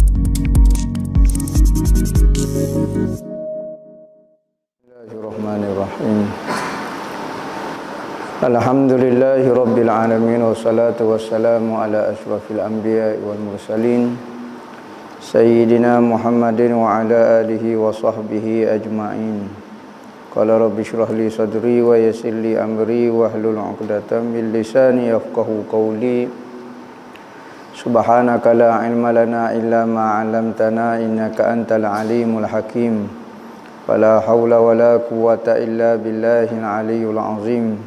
Bismillahirrahmanirrahim. Alhamdulillahi rabbil alamin, wassalatu wassalamu ala asyrafil anbiya'i wal mursalin sayyidina Muhammadin wa ala alihi wa sahbihi ajma'in. Qala rabbi shrah li sadri wa yassir li amri wahlul 'uqdatam min lisani yafqahu qawli. Subhanaka la ilma lana illa ma 'allamtana innaka antal alimul hakim. Wala haula wala quwwata illa billahil aliyyil azim.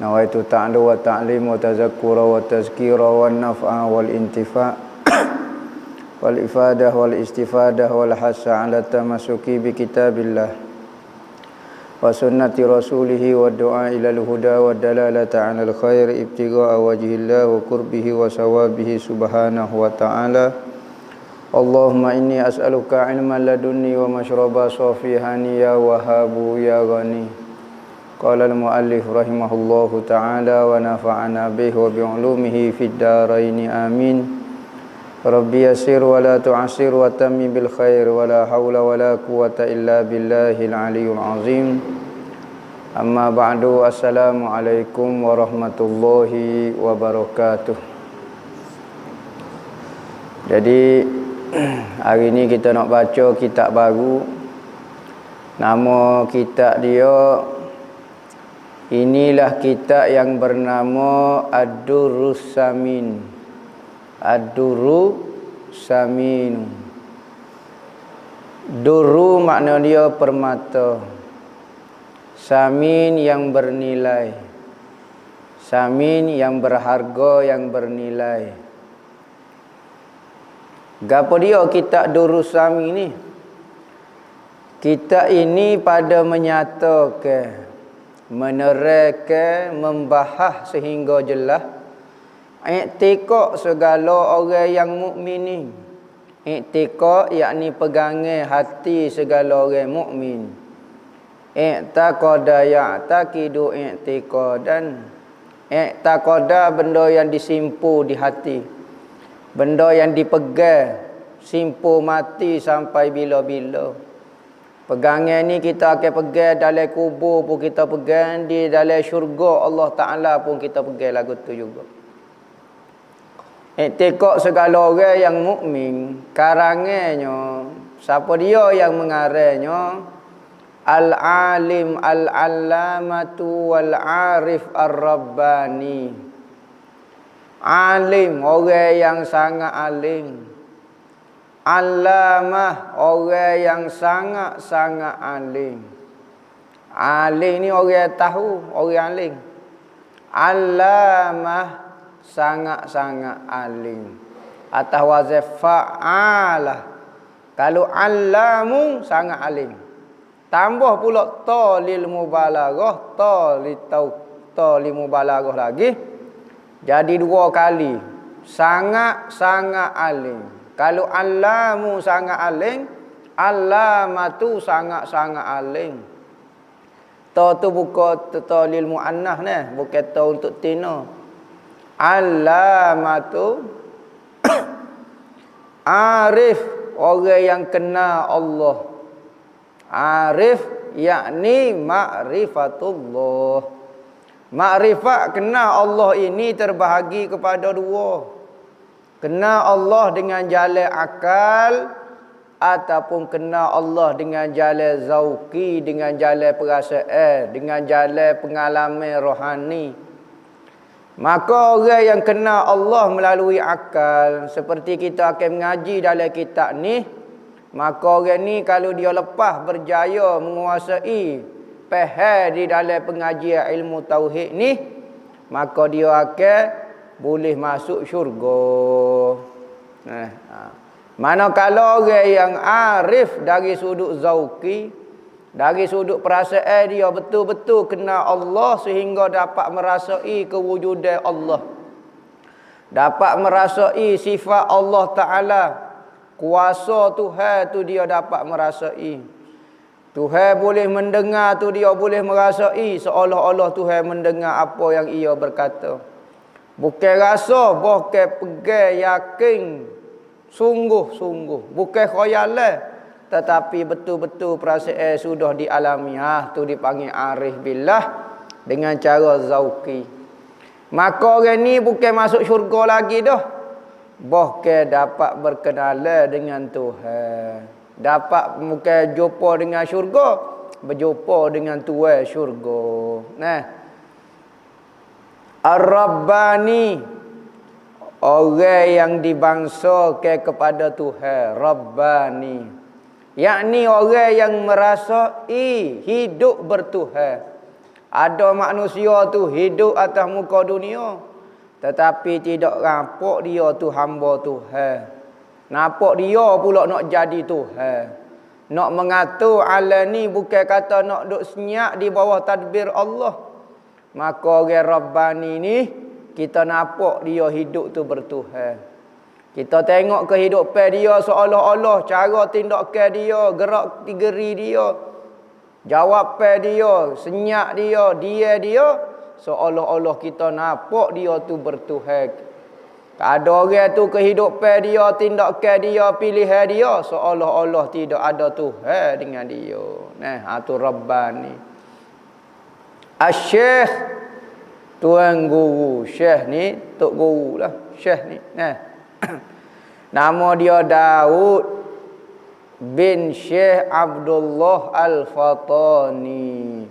Nawaitu ta'lu wa ta'lim wa tazakkura wa tazkira wa naf'a wal intifa' wal ifadah wal istifadah wal hassa 'ala tamassuki bi kitabillah wa sunnati rasulih wa du'a ila al-huda wa dalalata 'ala al-khair ibtigha'a wajhillah wa qurbihi wa sawabihi subhanahu wa ta'ala. Allahumma inni as'aluka ilman ladunni wa mashraba safihani ya wahabu ya ghani. Qala al-muallif rahimahullahu ta'ala wa nafa'ana bihi wa bi'ulumihi fid dharain amin. Rabbi yassir wa la tu'assir wa tammim bil khair wa la hawla wa la quwwata illa billahil aliyyil azim. Amma ba'du, assalamu alaikum warahmatullahi wabarakatuh. Jadi hari ni kita nak baca kitab baru. Nama kitab dia, inilah kitab yang bernama Ad-Durrus Samin. Ad-Durrus Samin. Durru makna dia permata. Samin yang bernilai. Samin yang berharga, yang bernilai. Gapo dia kitab Durrus Samin ni? Kitab ini pada menyatakan, menerangkan, membahas sehingga jelas iktikad segala orang yang mukmin ni. Iktikad yakni pegangan hati segala orang mukmin. I'taqada ya'taqidu i'tiqadan. I'taqada benda yang disimpu di hati, benda yang dipegang, simpu mati sampai bila-bila. Pegangan ni kita akan pegang dalam kubur pun kita pegang, di dalam syurga Allah Ta'ala pun kita pegang lagu tu juga. Iktikad segala orang yang mukmin, karangannya, siapa dia yang mengarangnya? Al-alim al-allamatu wal-arif ar-rabbani. Alim, orang yang sangat alim. Allamah, orang yang sangat-sangat alim. Alim ni orang tahu, orang alim. Allamah, sangat-sangat alim. Atas wazan fa'alah. Kalau allamu, sangat alim. Tambah pula ta lil mubalaghah, ta lil mubalaghah lagi. Jadi dua kali. Sangat-sangat alim. Kalau allamu sangat alim, allamatu sangat-sangat alim. Ta tu bukan ta lil muannah nah, bukan ta untuk tina. Allamatu arif, orang yang kenal Allah. Arif yakni ma'rifatullah. Makrifat kenal Allah ini terbahagi kepada dua. Kenal Allah dengan jalan akal, ataupun kenal Allah dengan jalan zauqi, dengan jalan perasaan, dengan jalan pengalaman rohani. Maka orang yang kenal Allah melalui akal, seperti kita akan mengaji dalam kitab ni, maka orang ni kalau dia lepas berjaya menguasai faham di dalam pengajian ilmu tauhid ni, maka dia akan boleh masuk syurga. Manakala orang yang arif dari sudut zauqi, dari sudut perasaan, dia betul-betul kenal Allah sehingga dapat merasai kewujudan Allah, dapat merasai sifat Allah Ta'ala, kuasa Tuhan tu dia dapat merasai. Tuhan boleh mendengar tu dia boleh merasai seolah-olah Tuhan mendengar apa yang ia berkata. Bukan rasa, bukan pegang, yakin Sungguh-sungguh. Bukan khayalan. Tetapi betul-betul perasaan sudah dialami. Tu dipanggil arif billah dengan cara zauqi. Maka orang ni bukan masuk syurga lagi dah. Bahkan dapat berkenalan dengan Tuhan. Dapat bukan jumpa dengan syurga, berjumpa dengan Tuhan syurga. Nah. Ar-Rabbani, orang yang dibangsakan kepada Tuhan, Rabbani. Yakni orang yang merasai hidup bertuhan. Ada manusia tu hidup atas muka dunia, tetapi tidak nampak dia tu hamba Tuhan. Nampak dia pula nak jadi Tuhan. Nak mengatur alam ni bukan kata nak duduk senyap di bawah tadbir Allah. Maka orang Rabbani ni kita nampak dia hidup tu bertuhan. Kita tengok kehidupan dia seolah-olah cara tindakan dia, gerak geri dia, jawapan dia, senyap dia seolah-olah kita nampak dia tu bertuhan. Ada orang tu kehidupan dia, tindakan dia, pilihan dia seolah-olah tidak ada Tuhan dengan dia. Nah, tu Rabbani. Asy-Syekh, tuan guru. Syekh ni tok guru lah. Syekh ni. Nama dia Daud bin Syekh Abdullah Al-Fatani.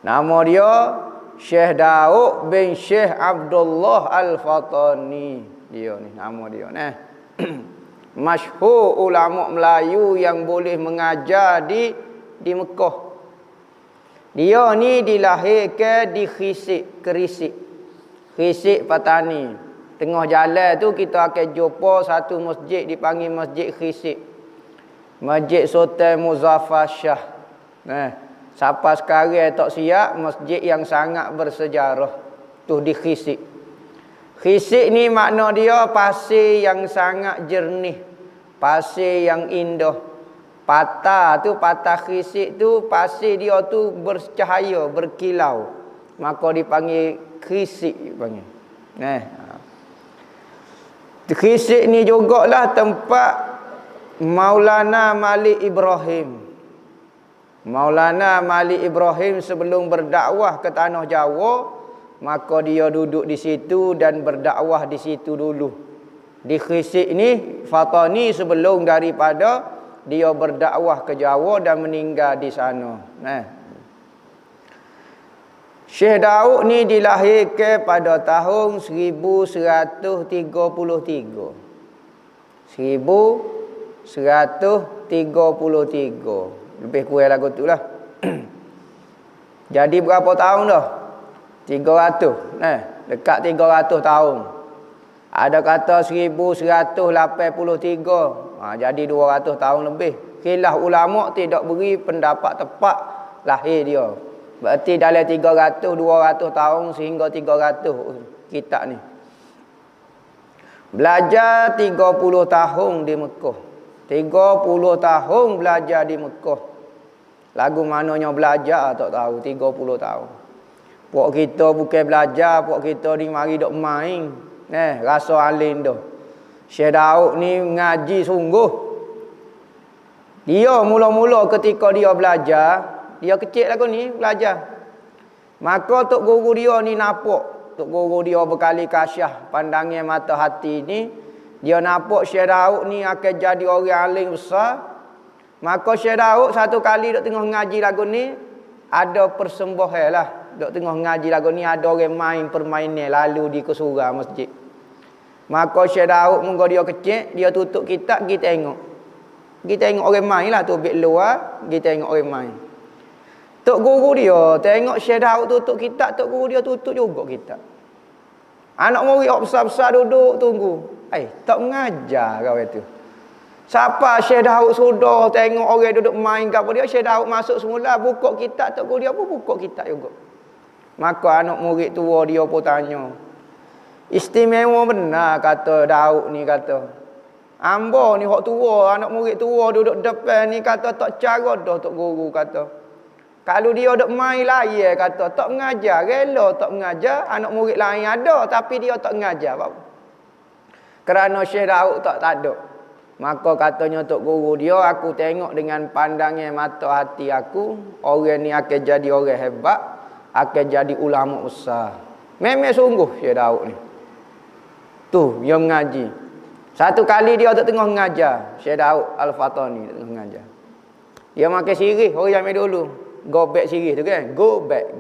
Nama dia Syekh Daud bin Syekh Abdullah Al-Fatani. Dia ni nama dia. Masyhur ulama Melayu yang boleh mengajar di Mekah. Dia ni dilahirkan di Kerisik. Kerisik Patani. Tengah jalan tu kita akan jumpa satu masjid dipanggil Masjid Kerisik. Masjid Sultan Muzaffar Shah. Sampai sekarang tak siap, masjid yang sangat bersejarah. Tu di Kerisik. Kerisik ni makna dia pasir yang sangat jernih. Pasir yang indah. Patah Kerisik tu pasir dia tu bercahaya, berkilau. Maka dipanggil Kerisik dipanggil. Kerisik ni jugalah tempat Maulana Malik Ibrahim. Maulana Malik Ibrahim sebelum berdakwah ke tanah Jawa, maka dia duduk di situ dan berdakwah di situ dulu. Di Kerisik ni Fatani sebelum daripada dia berdakwah ke Jawa dan meninggal di sana. Syekh Daud ni dilahirkan pada tahun 1133. 1133. Lebih kurang lagu tu lah. Jadi berapa tahun dah? 300. Dekat 300 tahun. Ada kata 1183. Jadi 200 tahun lebih. Khilaf ulama tidak beri pendapat tepat lahir dia. Berarti dalam 300, 200 tahun sehingga 300 kitab ni. Belajar 30 tahun di Mekah. 30 tahun belajar di Mekah. Lagu mananya belajar tak tahu, 30 tahun. Puak kita bukan belajar, puak kita ni mari dok main. Rasa alim dah. Syekh Daud ni ngaji sungguh. Dia mula-mula ketika dia belajar, dia kecil lagu ni belajar. Maka tok guru dia ni nampak, tok guru dia berkali kasyah pandangnya mata hati ni, dia nampak Syekh Daud ni akan jadi orang alim besar. Maka Syekh Daud satu kali dok tengah ngaji lagu ni, ada persembahan lah. Dok tengah ngaji lagu ni ada orang main permainan lalu di kesurah masjid. Maka Syekh Daud munggo dia kecil, dia tutup kitab, kita tengok. Kita tengok orang main lah tu, bit luar, kita tengok orang main. Tok guru dia tengok Syekh Daud tutup kitab, tok guru dia tutup juga kitab. Anak murid besar-besar duduk tunggu. Tak mengajar kau itu. Siapa Syekh Daud sudah tengok orang duduk main kat dia, Syekh Daud masuk semula buka kitab, tok guru dia pun buka kitab juga. Maka anak murid tua dia pun tanya, istimewa benar kata Daud ni kata. Ambo ni hak tua, anak murid tua duduk depan ni kata tak cara dah tok guru kata. Kalau dia duk main layan kata tak mengajar, rela tak mengajar, anak murid lain ada tapi dia tak mengajar apa. Kerana Syekh Daud tak ada. Maka katanya Tok Guru dia, aku tengok dengan pandangan mata hati aku, orang ni akan jadi orang hebat, akan jadi ulama besar. Memang sungguh Syekh Daud ni. Tu dia mengaji. Satu kali dia tak tengah mengajar, Syekh Daud Al-Fatani tak tengah mengajar. Dia makan sirih orang yang dulu. Go back sirih tu kan. Go back.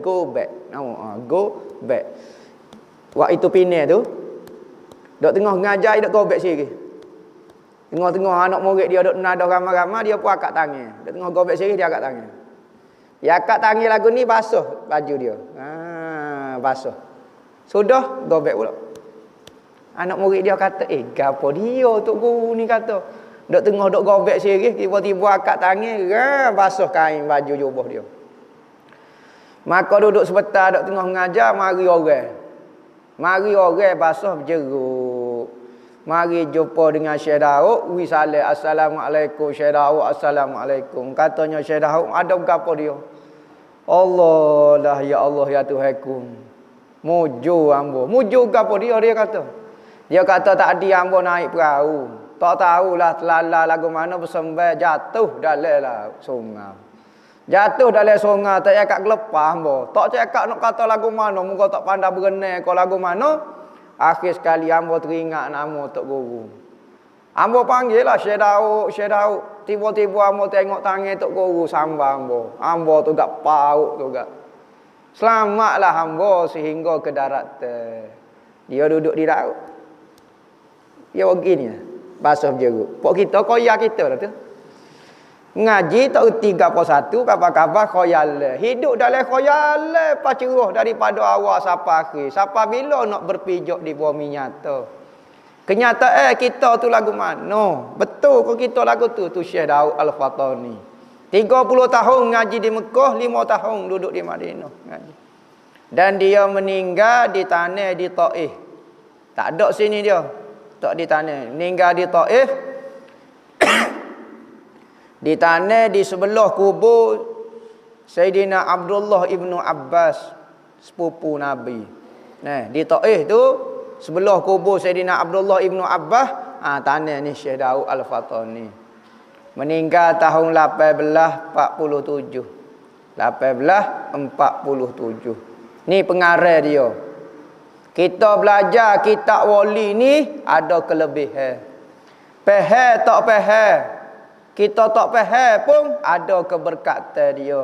Nama go back. Waktu itu pinai tu, dok tengah mengajar dia go back sirih. Tengah-tengah anak murid dia duk menada ramai-ramai, dia pun akak tangan. Dia tengah gobek sirih, dia akak tangan. Dia akak tangan lagu ni basuh baju dia. Basuh. Sudah gobek pula. Anak murid dia kata, gapo dia Tok Guru ni kata. Duk tengah duk gobek sirih, tiba-tiba akak tangan, basuh kain baju jubah dia. Maka duduk sebentar duk tengah mengajar, mari orang basuh berjeruk. Mari jumpa dengan Syekh Daud, wi salam, assalamualaikum Syekh Daud, assalamualaikum. Katanya Syekh Daud, ada apa dia? Allah lah ya Allah ya Tuhanku. Muju ambo. Muju apa dia kata? Dia kata tadi ambo naik perahu. Tak tahulah telala lagu mana bersembah jatuh dalam sungai. Jatuh dalam sungai tak cakap gelepah ambo. Tak cakap nak kata lagu mana, muka tak pandai berenang kau lagu mana. Akhir sekali ambo teringat nama Tok Guru. Ambo panggil lah Syekh Daud. Tiba-tiba ambo tengok tangan Tok Guru sambal ambo. Ambo tu gak pauk tu gak. Selamatlah ambo sehingga ke darat. Dia duduk di laut. Dia begini lah. Basuh berjeruk. Pok kita koyak kita lah tu. Ngaji tak erti apa satu, kabar-kabar khoyal. Hidup dalam khoyal paceruh daripada awal sampai akhir. Sampai bila nak berpijak di bumi nyata. Kenyataan kita tu lagu mana? Betul ke kita lagu tu? Tu Syekh Daud Al-Fatani. 30 tahun ngaji di Mekah, 5 tahun duduk di Madinah ngaji. Dan dia meninggal di tanah di Taif. Tak ada sini dia. Tak di tanah. Meninggal di Taif. Di tanah di sebelah kubur Sayyidina Abdullah ibnu Abbas, sepupu Nabi. Nah, di Taif tu sebelah kubur Sayyidina Abdullah ibnu Abbas, tanah ni Syekh Daud Al-Fatani. Meninggal tahun 1847. 1847. Ni pengarah dia. Kita belajar kitab wali ni ada kelebihan. Faham tak faham? Kita tak faham pun ada keberkatan dia.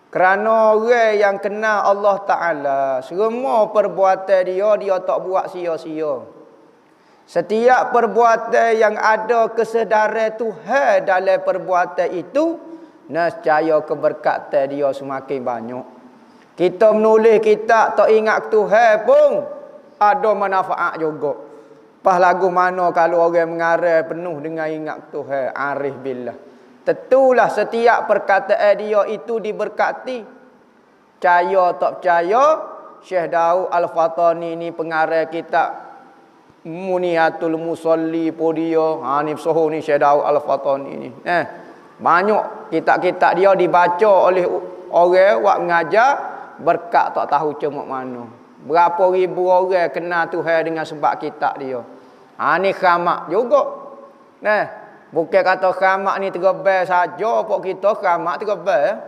Kerana orang yang kenal Allah Ta'ala, semua perbuatan dia tak buat sia-sia. Setiap perbuatan yang ada kesedaran Tuhan dalam perbuatan itu, nescaya keberkatan dia semakin banyak. Kita menulis kitab tak ingat Tuhan pun ada manfaat juga. Pas lagu mana kalau orang mengarang penuh dengan ingat Tuhan, arif billah. Tentulah setiap perkataan dia itu diberkati. Percaya tak percaya, Syekh Daud Al-Fatani ni pengarang kitab Muniatul Musalli pun dia. Ni soho ni Syekh Daud Al-Fatani ni. Banyak kitab-kitab dia dibaca oleh orang wak mengajar, berkat tak tahu cuma mana. Berapa ribu orang kenal Tuhan dengan sebab kitab dia. Ni khamak juga. Bukan kata khamak ni tergebel saja, pok kita khamak tergebel.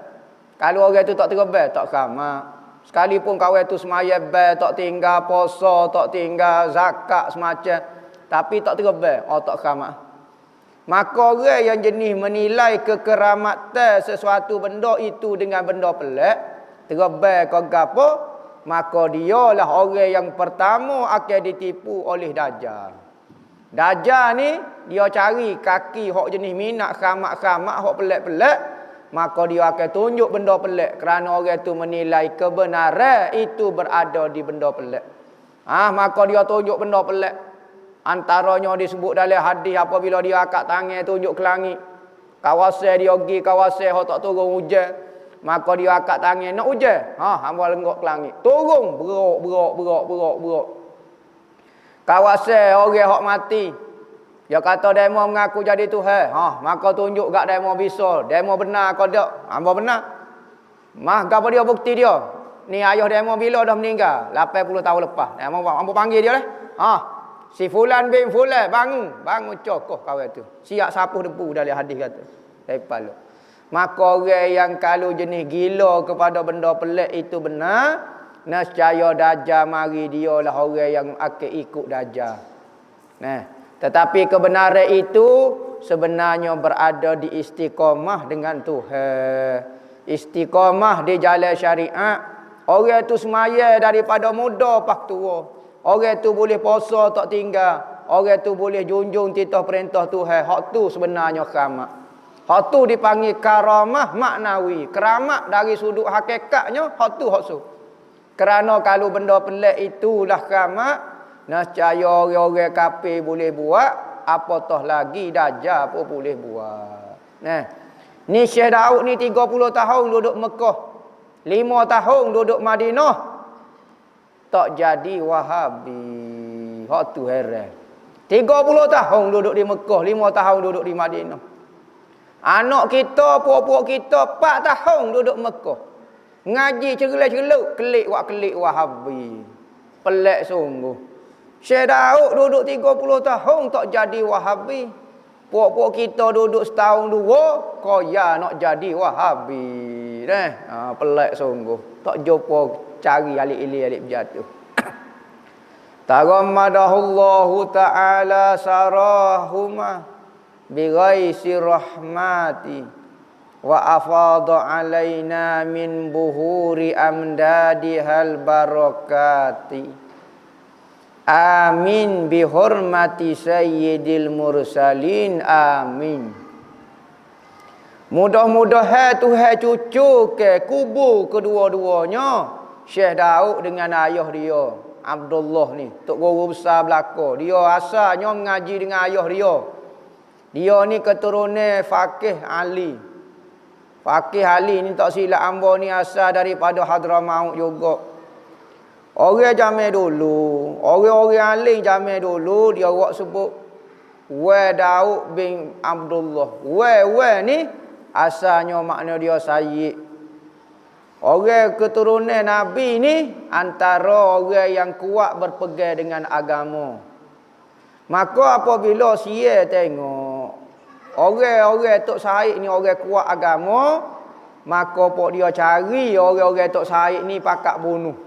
Kalau orang tu tak tergebel, tak khamak. Sekalipun kawan tu semaya bel, tak tinggal puasa, tak tinggal zakat semacam, tapi tak tergebel, tak khamak. Maka orang yang jenis menilai kekeramatan sesuatu benda itu dengan benda pelik, tergebel ke gapo, maka dialah orang yang pertama akan ditipu oleh Dajjal. Dajjal ni dia cari kaki hok jenis minat khamak-khamak hok pelik-pelik, maka dia akan tunjuk benda pelik kerana orang tu menilai kebenaran itu berada di benda pelik. Maka dia tunjuk benda pelik. Antaranya disebut dalam hadis apabila dia angkat tangan tunjuk ke langit. Kawasan dia pergi kawasan hok tak turun hujan. Maka dia angkat tangan nak hujan. Hamba lenggok ke langit. Turun berok. Kawasan orang hok mati. Dia kata demo mengaku jadi Tuhan. Maka tunjuk gak demo bisa. Demo benar kau tak? Hamba benar. Apa dia bukti dia? Ni ayah demo bila dah meninggal? 80 tahun lepas. Hamba panggil dia lah. Si fulan bin fulan bangun cokoh kawan tu. Siap sapuh debu dari hadis kata. Lepas lu. Maka orang yang kalau jenis gila kepada benda pelik itu benar, nescaya Dajjal mari dia lah orang yang akan ikut Dajjal. Nah, tetapi kebenaran itu sebenarnya berada di istiqamah dengan Tuhan. Istiqamah di jalan syariat. Orang tu semaya daripada muda pak tua. Orang tu boleh puasa tak tinggal. Orang tu boleh junjung titah perintah Tuhan. Hak tu sebenarnya keramat. Hak tu dipanggil karamah maknawi. Keramat dari sudut hakikatnya, hak tu hak tu. Kerana kalau benda pelik itulah keramat, nescaya orang-orang kafir boleh buat, apatah lagi Dajjal pun boleh buat. Nah, ni Syekh Daud ni 30 tahun duduk Mekah. 5 tahun duduk Madinah. Tak jadi Wahabi. Hak tu heran. 30 tahun duduk di Mekah, 5 tahun duduk di Madinah. Anak kita, puak-puak kita 4 tahun duduk Mekah. Ngaji cerelak-cereluk, kelik Wahabi. Pelik sungguh. Syekh Daud duduk 30 tahun tak jadi Wahabi. Puak-puak kita duduk setahun 2, koya nak jadi Wahabi. Pelik sungguh. Tak jumpa cari alik-alik berjatuh. Taghammadahullahu ta'ala sarahuma bighaisi rahmati wa afadha alaina min buhuri amdadihal barakati. Amin bihormati sayyidil mursalin. Amin. Mudah-mudahan Tuhan cucu ke kubur kedua-duanya Syekh Daud dengan ayah dia Abdullah ni, tok guru besar belaka. Dia asalnya mengaji dengan ayah dia. Dia ni keturunan Faqih Ali. Faqih Ali ni tak silap hamba ni asal daripada Hadramaut juga. Orang zaman dulu, orang-orang alim zaman dulu dia buat sebut Wa Daud bin Abdullah. Wa ni asalnya makna dia sayyid. Orang keturunan Nabi ni antara orang yang kuat berpegang dengan agama. Maka apabila sia tengok orang-orang Tok Said ni orang kuat agama, maka pok dia cari orang-orang Tok Said ni pakak bunuh.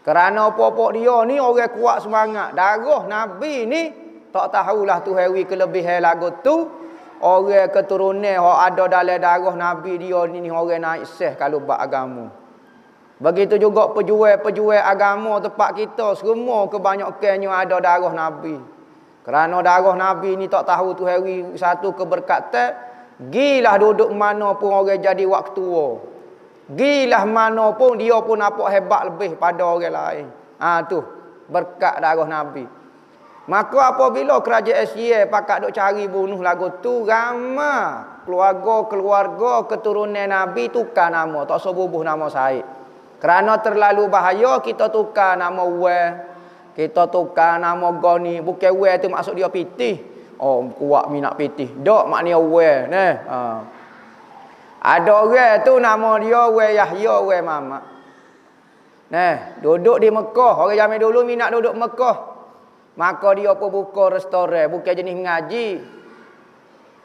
Kerana pokok dia ni orang kuat semangat. Darah Nabi ni tak tahulah Tuhan kelebihan lagu tu. Orang keturunan yang ada dalam darah Nabi dia ni orang naik seh kalau bab agama. Begitu juga pejuang-pejuang agama tempat kita semua kebanyakannya ada darah Nabi. Kerana darah Nabi ni tak tahu Tuhan satu keberkatan, gilah duduk mana pun orang jadi waktu tua. Gilah mana pun dia pun nampak hebat lebih pada orang lain. Tu berkat darah Nabi. Maka apabila kerajaan Asia pakat duk cari bunuh lagu tu, ramai keluarga keturunan Nabi tukar nama, tak sebubuh nama Said. Kerana terlalu bahaya kita tukar nama Wa, kita tukar nama Goni. Bukan Wa tu maksud dia pitih. Oh, kuat minat pitih. Dok maknanya Wa nah. Ada orang tu nama dia Wa Yahya Wa Mamat. Nah, duduk di Mekah. Orang zaman dulu minat duduk Mekah. Maka dia pun buka restoran, bukan jenis ngaji.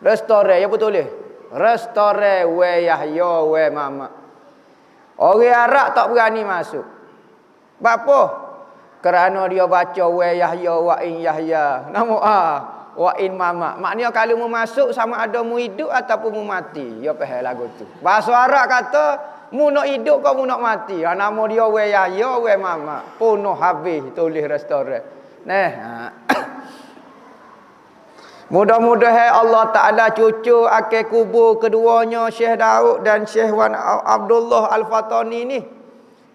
Restoran, ya betul leh. Restoran Wa Yahya Wa Mamat. Orang Arab tak berani masuk. Apa? Kerana dia baca Wa Yahya Wa In Yahya. Nama Wa In Mamat. Maknanya kalau mau masuk sama ada mu hidup ataupun mu mati. Ya faham lagu tu. Bahasa Arab kata mu nak hidup kau mu nak mati. Nama dia Wa Yahya Wa Mamat. Penuh habis tulis restoran. Mudah-mudahan Allah Ta'ala cucu akan kubur keduanya Syekh Daud dan Syekh Wan Abdullah Al-Fatani ni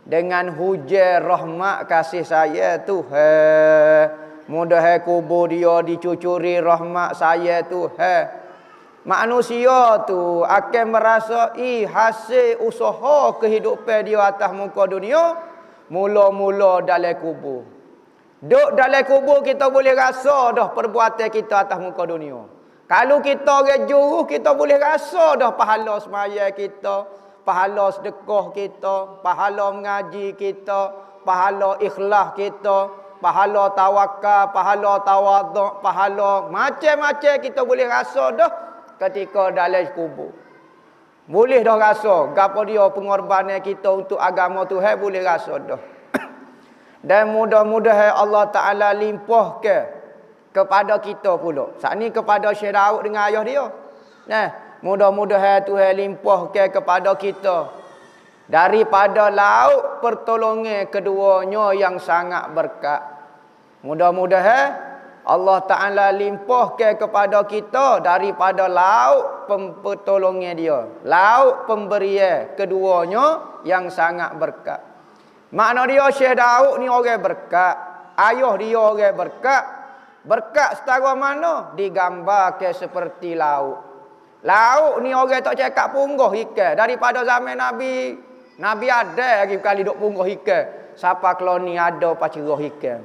dengan hujan rahmat kasih saya Tuhan. Mudah-mudahan kubur dia dicucuri rahmat saya Tuhan. Manusia tu akan merasai hasil usaha kehidupan dia atas muka dunia mula-mula dalam kubur. Duk dalam kubur kita boleh rasa dah perbuatan kita atas muka dunia. Kalau kita orang juru, kita boleh rasa dah pahala semaya kita, pahala sedekah kita, pahala mengaji kita, pahala ikhlas kita, pahala tawakal, pahala tawaduk, pahala macam-macam kita boleh rasa dah ketika dalam kubur. Boleh dah rasa gapo dia pengorbanan kita untuk agama Tuhan, boleh rasa dah. Dan mudah-mudahan Allah Taala limpahkan kepada kita pula. Saat ni kepada Syekh Daud dengan ayah dia. Nah, mudah-mudahan Tuhan limpahkan kepada kita daripada lauk pertolongan keduanya yang sangat berkat. Mudah-mudahan Allah Ta'ala limpahkan kepada kita daripada lauk pertolongan dia, lauk pemberian keduanya yang sangat berkat. Makna dia Syekh Daud ni orang berkat, ayah dia orang berkat. Berkat setara mana? Digambarkan seperti lauk. Lauk ni orang tak cakap punggah ikan. Daripada zaman Nabi ada lagi kali duk punggah ikan. Siapa keloni ada pacerah ikan.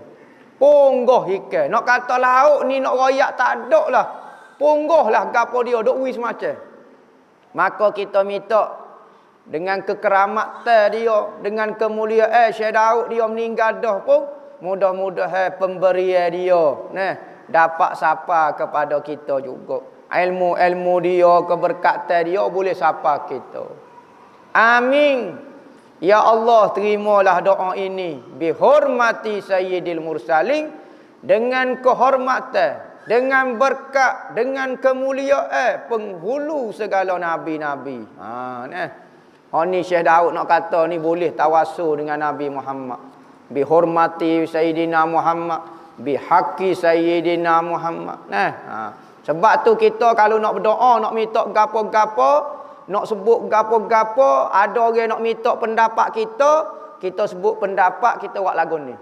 Punggah ikan. Nak kata lauk ni nak royak tak ada lah. Punggah lah gapo dia duk wis macam. Maka kita minta dengan kekeramatan dia, dengan kemuliaan Syekh Daud dia meninggal dah pun, mudah-mudahan pemberian dia dapat sapa kepada kita juga. Ilmu-ilmu dia, keberkatan dia boleh sapa kita. Amin. Ya Allah, terimalah doa ini bihormati sayyidil mursalin, dengan kehormatan, dengan berkat, dengan kemuliaan penghulu segala nabi-nabi. Ni Syekh Daud nak kata ni boleh tawasul dengan Nabi Muhammad. Bihormati sayyidina Muhammad, bihaqqi sayyidina Muhammad. Sebab tu kita kalau nak berdoa, nak minta gapo-gapo, nak sebut gapo-gapo, ada orang nak minta pendapat kita sebut pendapat kita buat lagu ni.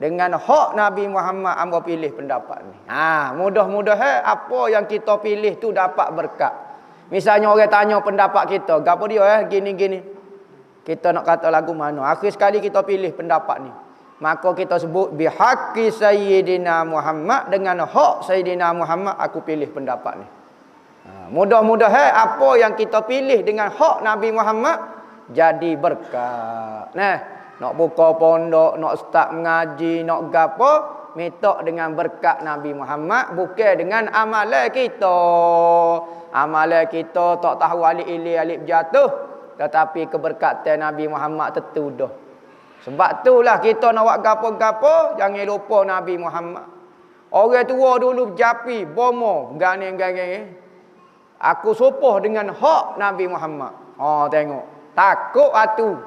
Dengan hak Nabi Muhammad hamba pilih pendapat ni. Mudah-mudahan apa yang kita pilih tu dapat berkat. Misalnya orang tanya pendapat kita, gapo dia gini-gini. Kita nak kata lagu mana? Akhir sekali kita pilih pendapat ni. Maka kita sebut bihaqqi sayyidina Muhammad, dengan hak sayyidina Muhammad aku pilih pendapat ni. Mudah-mudahan apa yang kita pilih dengan hak Nabi Muhammad jadi berkat. Nak buka pondok, nak start mengaji, nak gapo, minta dengan berkat Nabi Muhammad, bukan dengan amalan kita. Amalan kita tak tahu alif ilih alif jatuh, tetapi keberkatan Nabi Muhammad tentu dah. Sebab itulah kita nak buat gapo-gapo, jangan lupa Nabi Muhammad. Orang tua dulu berjapi, bomo, gane-gane. Aku sopoh dengan hak Nabi Muhammad. Tengok. Takut atu.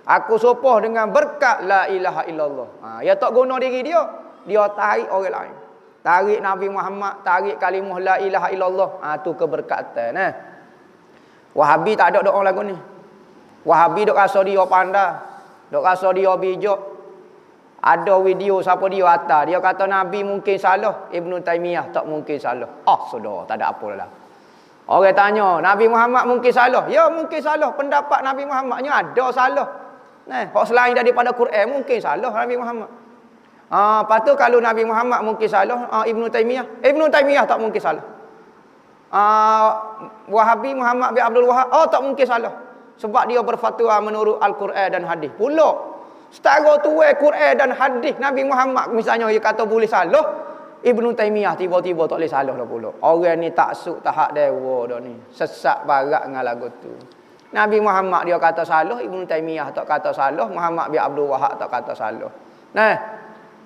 Aku sopoh dengan berkat la ilaha illallah. Ya tak guna diri dia. Dia tarik orang lain. Tarik Nabi Muhammad, tarik kalimah la ilaha illallah. Tu keberkatan. Wahabi tak ada doa lagu ni. Wahabi dok rasa dia pandai. Dok rasa dia bijak. Ada video siapa dia atas. Dia kata Nabi mungkin salah. Ibnu Taimiyah tak mungkin salah. Sudah. Tak ada apa lah. Orang tanya, Nabi Muhammad mungkin salah. Ya, mungkin salah. Pendapat Nabi Muhammadnya ada salah. Hak selain daripada Quran, mungkin salah Nabi Muhammad. Lepas tu kalau Nabi Muhammad mungkin salah, Ibnu Taimiyah tak mungkin salah. Wahabi Muhammad bin Abdul Wahab, tak mungkin salah. Sebab dia berfatwa menurut Al-Quran dan hadis. Pula, setara tuai Quran dan hadis Nabi Muhammad, misalnya dia kata boleh salah, Ibnu Taimiyah tiba-tiba tak boleh salah dah pula. Orang ni taksub tahap dewa dah ni. Sesat barat dengan lagu tu. Nabi Muhammad dia kata salah, Ibnu Taimiyah tak kata salah, Muhammad bin Abdul Wahab tak kata salah.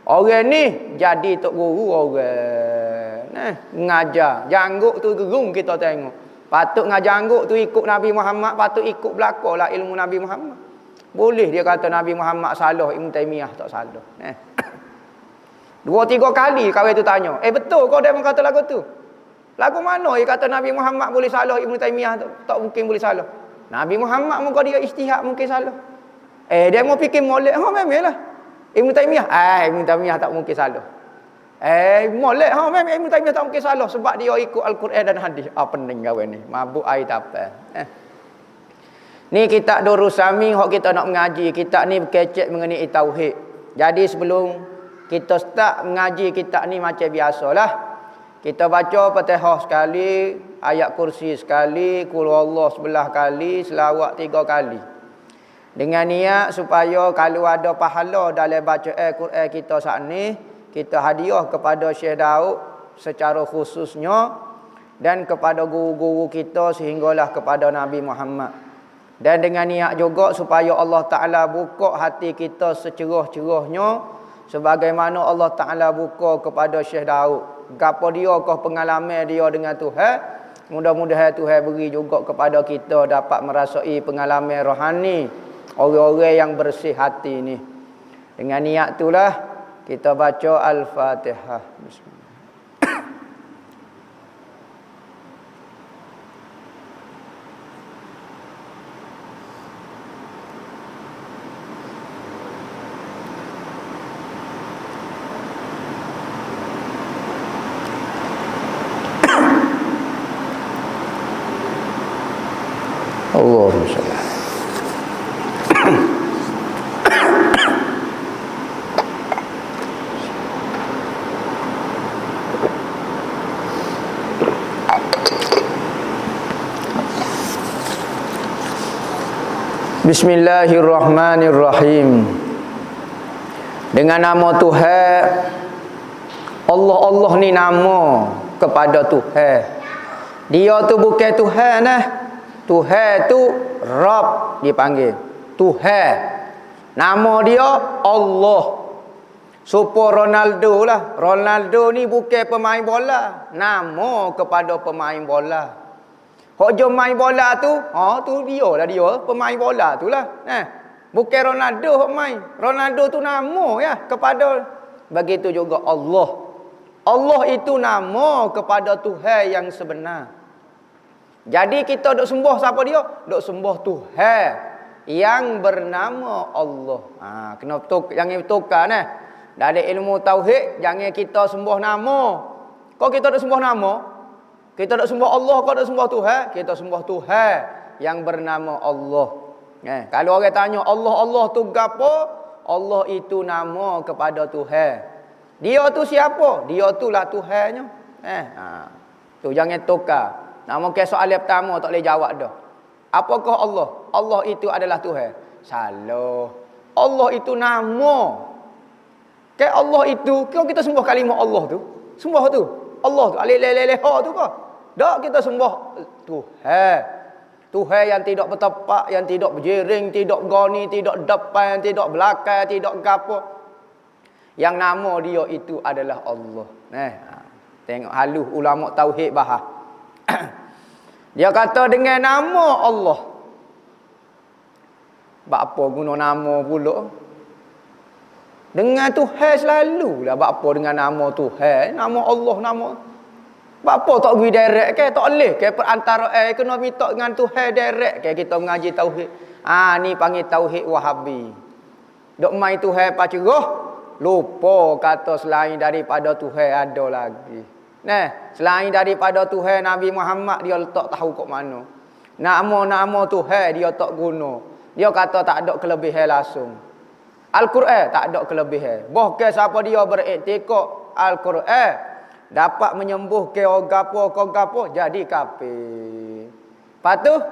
Orang ni jadi tok guru orang. Mengajar. Janggut tu gerung kita tengok. Patut ngajanggut tu ikut Nabi Muhammad, patut ikut belakalah ilmu Nabi Muhammad. Boleh dia kata Nabi Muhammad salah, Ibnu Taimiyah tak salah. 2-3 kali kawan tu tanya, betul kau dia kata lagu tu? Lagu mana dia kata Nabi Muhammad boleh salah, Ibnu Taimiyah tak mungkin boleh salah? Nabi Muhammad muka dia ijtihad mungkin salah. Dia mau fikir molek, memanglah. Ibnu Taimiyah tak mungkin salah. Molek, memang Ibnu Taimiyah tak mungkin salah sebab dia ikut Al-Quran dan hadis. Pening kawan ni, mabuk air tapal. Ni kitab Durusami hok kita nak mengaji. Kitab ni berkecek mengenai tauhid. Jadi sebelum kita start mengaji kitab ni macam biasalah. Kita baca Fatihah sekali, ayat kursi sekali, qul huwallahu 11 kali, selawat 3 kali. Dengan niat supaya kalau ada pahala dalam baca Quran kita saat ni, kita hadiah kepada Syekh Daud secara khususnya dan kepada guru-guru kita sehinggalah kepada Nabi Muhammad. Dan dengan niat juga supaya Allah Ta'ala buka hati kita secerah-cerahnya sebagaimana Allah Ta'ala buka kepada Syekh Daud. Gapo dia kah pengalaman dia dengan Tuhan, mudah-mudahan Tuhan beri juga kepada kita dapat merasai pengalaman rohani orang-orang yang bersih hati ni. Dengan niat itulah kita baca Al-Fatihah. Bismillah. Allahumma shalli. Bismillahirrahmanirrahim. Dengan nama Tuhan, Allah ni nama kepada Tuhan. Dia tu bukan Tuhan nah. Tuhan tu Rabb dipanggil. Tuhan. Nama dia Allah. Super Ronaldo lah. Ronaldo ni bukan pemain bola. Nama kepada pemain bola. Hok jom main bola tu, tu dia lah dia, pemain bola tu lah. Bukan Ronaldo hok main. Ronaldo tu nama ya kepada. Begitu juga Allah. Allah itu nama kepada Tuhan yang sebenar. Jadi kita duk sembah siapa dia? Duk sembah Tuhan yang bernama Allah. Kena jangan bertukar nah. Dari ilmu tauhid jangan kita sembah nama. Kau kita duk sembah nama? Kita tak sembah Allah, kau tak sembah Tuhan. Kita sembah Tuhan yang bernama Allah. Kalau orang tanya Allah tu gapo? Allah itu nama kepada Tuhan. Dia tu siapa? Dia tu lah Tuhannya. Tu jangan tukar. Nama ke soalan pertama tak boleh jawab dah. Apakah Allah? Allah itu adalah Tuhan. Salah. Allah itu nama. Ke Allah itu, kalau kita sembah kalimah Allah tu, sembah tu. Allah tu, alih-leh-leh-ha tu kah? Tak, kita sembah Tuhan. Tuhan yang tidak bertepak, yang tidak berjering, tidak goni, tidak depan, tidak belakang, tidak gapo. Yang nama dia itu adalah Allah. Tengok halus ulama tauhid bahas. Dia kata dengan nama Allah. Bak apa guna nama pula? Dengan Tuhan selalulah. Bak apa dengan nama Tuhan? Nama Allah, nama. Apa tak pergi direct ke? Tak boleh ke perantara kena minta dengan Tuhan direct ke kita mengaji tauhid. Ni panggil tauhid Wahabi. Dok mai Tuhan pacerah, lupa kata selain daripada Tuhan ada lagi. Selain daripada Tuhan Nabi Muhammad dia letak tahu kat mana. Nama-nama Tuhan dia tak guna. Dia kata tak ada kelebihan langsung. Al-Quran tak ada kelebihan. Bahkan siapa dia beriktikad Al-Quran dapat menyembuh ke gapo jadi kafir. Lepas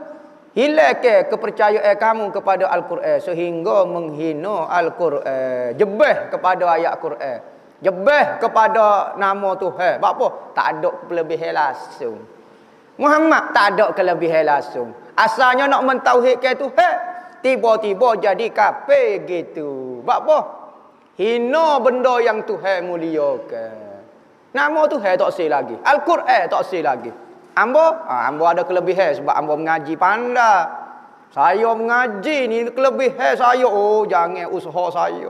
hilang ke kepercayaan kamu kepada Al-Quran sehingga menghina Al-Quran, jebeh kepada ayat Quran, jebeh kepada nama Tuhan. Sebab apa? Tak ada kelebihan langsung. Muhammad tak ada kelebihan langsung. Asalnya nak mentauhidkan Tuhan, tiba-tiba jadi kafir gitu. Sebab apa? Hina benda yang Tuhan muliakan. Nama Tuhan tak sih lagi. Al-Quran tak sih lagi. Ambo ada kelebihan sebab ambo mengaji pandai. Saya mengaji ni kelebihan saya. Jangan usaha saya.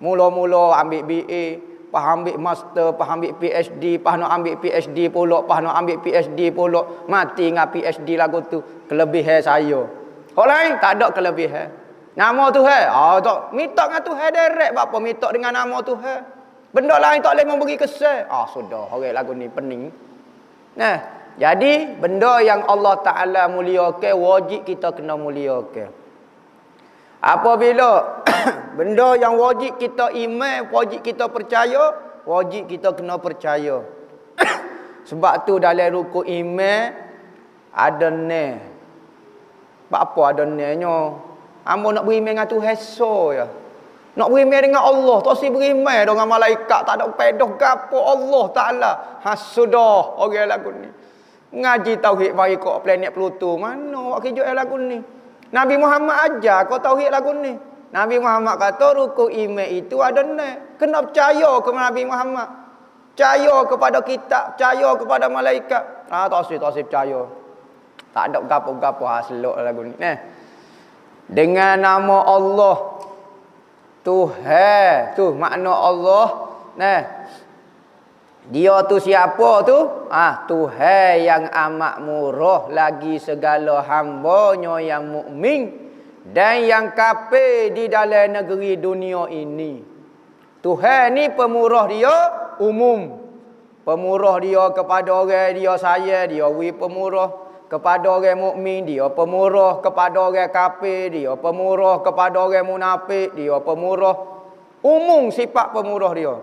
Mula-mula ambil BA, paham ambil master, paham ambil PhD, paham nak ambil PhD pula, paham nak ambil PhD pula, mati dengan PhD lagu tu. Kelebihan saya. Orang lain tak ada kelebihan. Nama Tuhan, tak minta dengan Tuhan direct. Apa minta dengan nama Tuhan? Benda lain tak boleh memberi kesan. Sudah, orang lagu ni pening. Jadi benda yang Allah Ta'ala muliakan, wajib kita kena muliakan. Apabila benda yang wajib kita iman, wajib kita percaya, wajib kita kena percaya. Sebab tu dalam rukun iman ada ni. Sebab apa ada ni-nya? Hamba nak berimeh dengan Tuhan so ya. Nak berimeh dengan Allah, tak si berimeh dengan malaikat, tak ada pedoh gapo Allah Taala. Sudah orang lagu ni. Ngaji tauhid bagi kau planet Pluto. Mana awak kerja lagu ni? Nabi Muhammad ajar kau tauhid lagu ni. Nabi Muhammad kata rukun iman itu ada ni. Kena percaya kepada Nabi Muhammad. Percaya kepada kitab, percaya kepada malaikat. Tak si percaya. Tak ada gapo-gapo hasilok lagu ni. Dengan nama Allah Tuhan, tu makna Allah. Dia tu siapa tu? Tuhan yang amat murah lagi segala hamba-Nya yang mukmin dan yang kafir di dalam negeri dunia ini. Tuhan ni pemurah dia umum. Pemurah dia kepada orang dia saya, dia pemurah. Kepada orang mukmin dia pemurah, kepada orang kafir dia pemurah, kepada orang munafik dia pemurah. Umum sifat pemurah dia.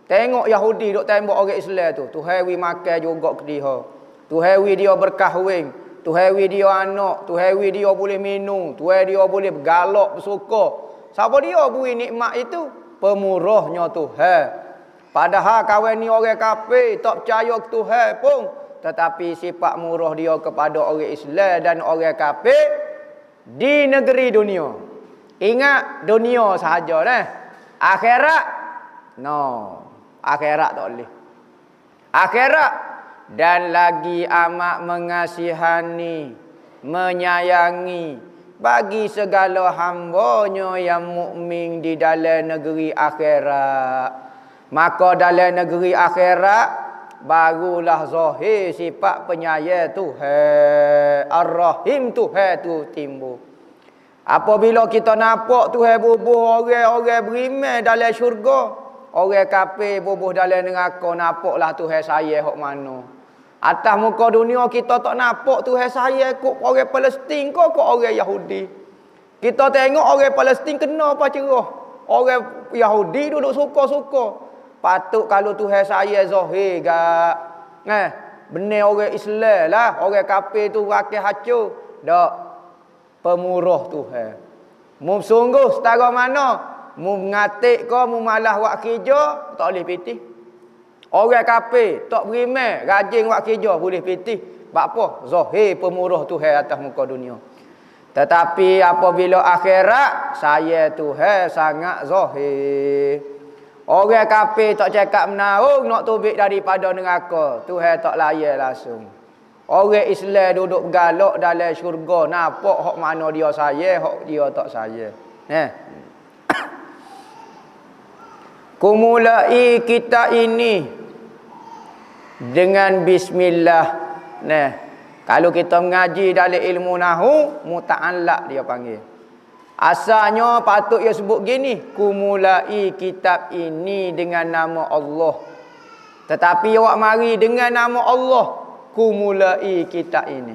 Tengok Yahudi duk tembak orang Islam tu. Tuhan wi makan juga ke dia. Tuhan wi dia berkahwin. Tuhan wi dia anak. Tuhan wi dia boleh minum. Tuhan dia boleh bergalak bersuka. Siapa dia beri nikmat itu? Pemurahnya Tuhan. Padahal kawan ni orang kafir tak percaya ke Tuhan pun. Tetapi sifat murah dia kepada orang Islam dan orang kafir di negeri dunia. Ingat dunia sahaja dah. Akhirat no. Akhirat tak boleh. Akhirat dan lagi amat mengasihani, menyayangi bagi segala hamba-Nya yang mukmin di dalam negeri akhirat. Maka dalam negeri akhirat barulah zahir sifat penyayang Tuhan. Ar-Rahim Tuhan tu timbul. Apabila kita nampak Tuhan bubuh orang-orang beriman dalam syurga, orang kafir bubuh dalam neraka, nampaklah Tuhan sayang hok mana. Atas muka dunia kita tak nampak Tuhan sayang kok orang Palestin kok orang Yahudi. Kita tengok orang Palestin kena apa cerah. Orang Yahudi duduk suka-suka. Patut kalau Tuhan saya zahir gak. Benar orang Islam lah. Orang kafir tu rakyat hancur. Tak. Pemurah Tuhan. Mu sungguh setara mana? Mu ngatik kau, mu malah buat kerja, tak boleh pitih. Orang kafir tak beriman, rajin buat kerja, boleh pitih. Sebab apa? Zahir pemurah Tuhan atas muka dunia. Tetapi apabila akhirat, saya Tuhan sangat zahir. Orang kafir tak cakap menaung nak tubik daripada neraka. Tuhan tak layan langsung. Orang Islam duduk galak dalam syurga. Nampak hak mana dia sayang, hak dia tak sayang. Kumulai kita ini dengan bismillah. Kalau kita mengaji dalam ilmu nahu, muta'allaq dia panggil. Asalnya patut dia sebut gini, kumulai kitab ini dengan nama Allah. Tetapi awak mari dengan nama Allah, kumulai kitab ini.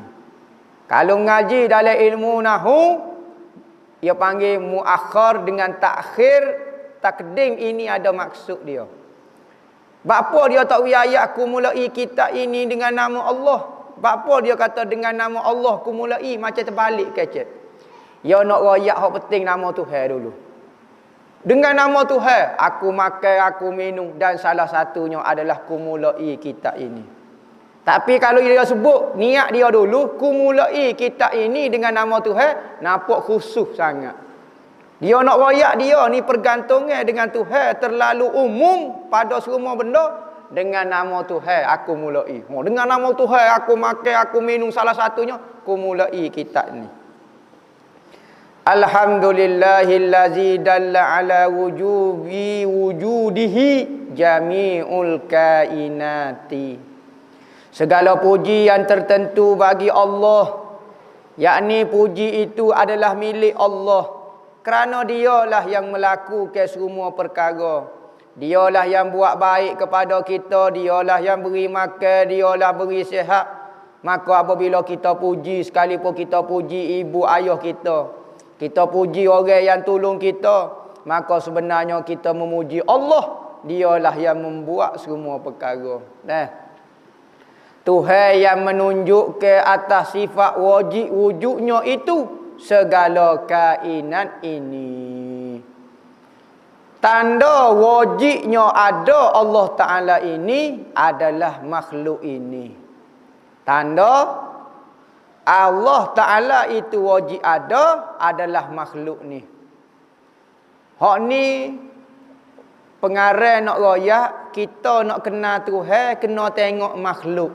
Kalau ngaji dalam ilmu nahu, dia panggil muakhir dengan takhir, takdim ini ada maksud dia. Bapa dia tak ayat kumulai kitab ini dengan nama Allah. Bapa dia kata dengan nama Allah kumulai, macam terbalik kecek. Ya nak royak hak penting nama Tuhan dulu. Dengan nama Tuhan, aku makan, aku minum dan salah satunya adalah kumulai kitab ini. Tapi kalau dia sebut niat dia dulu, kumulai kitab ini dengan nama Tuhan, nampak khusus sangat. Dia nak royak dia ni pergantungan dengan Tuhan terlalu umum pada semua benda. Dengan nama Tuhan aku mulai. Dengan nama Tuhan aku makan, aku minum, salah satunya kumulai kitab ini. Alhamdulillahillazi dalla ala wujudihi jami'ul kainati. Segala puji yang tertentu bagi Allah, yakni puji itu adalah milik Allah, kerana dialah yang melakukan semua perkara. Dialah yang buat baik kepada kita, dialah yang beri makan, dialah beri sihat. Maka apabila kita puji, sekalipun kita puji ibu ayah kita, kita puji orang yang tolong kita, maka sebenarnya kita memuji Allah. Dialah yang membuat semua perkara. Tuhan yang menunjuk ke atas sifat wujudnya itu segala kainat ini. Tanda wujudnya ada Allah Ta'ala ini adalah makhluk ini. Tanda Allah Ta'ala itu wujud ada adalah makhluk ni. Hak ni pengarah nak royak, kita nak kenal Tuhan, kena tengok makhluk.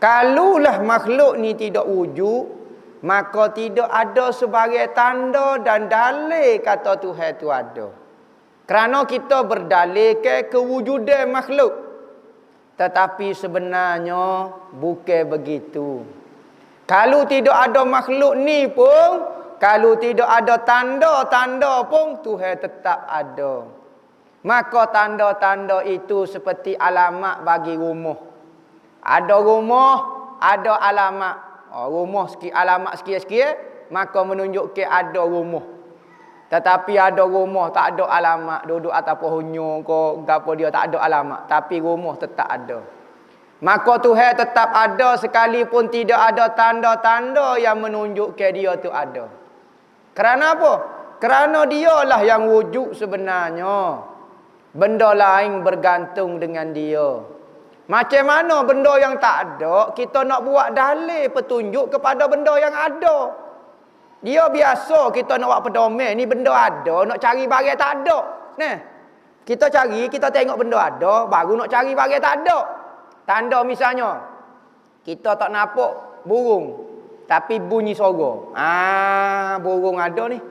Kalulah makhluk ni tidak wujud, maka tidak ada sebagai tanda dan dalil kata Tuhan tu ada. Kerana kita berdalil ke kewujudan makhluk. Tetapi sebenarnya bukan begitu. Kalau tidak ada makhluk ni pun, kalau tidak ada tanda-tanda pun, Tuhan tetap ada. Maka tanda-tanda itu seperti alamat bagi rumah. Ada rumah, ada alamat. Rumah sikit, alamat sikit-sikit, maka menunjukkan ada rumah. Tetapi ada rumah tak ada alamat, duduk atas pohonnya ke gapo dia tak ada alamat, tapi rumah tetap ada. Maka Tuhan tetap ada sekalipun tidak ada tanda-tanda yang menunjukkan dia tu ada. Kerana apa? Kerana dialah yang wujud sebenarnya. Benda lain bergantung dengan dia. Macam mana benda yang tak ada, kita nak buat dalil petunjuk kepada benda yang ada. Dia biasa kita nak buat pedoman, ni benda ada, nak cari barang tak ada. Nah, kita cari, kita tengok benda ada, baru nak cari barang tak ada. Tanda misalnya, kita tak nampak burung, tapi bunyi suara. Burung ada ni.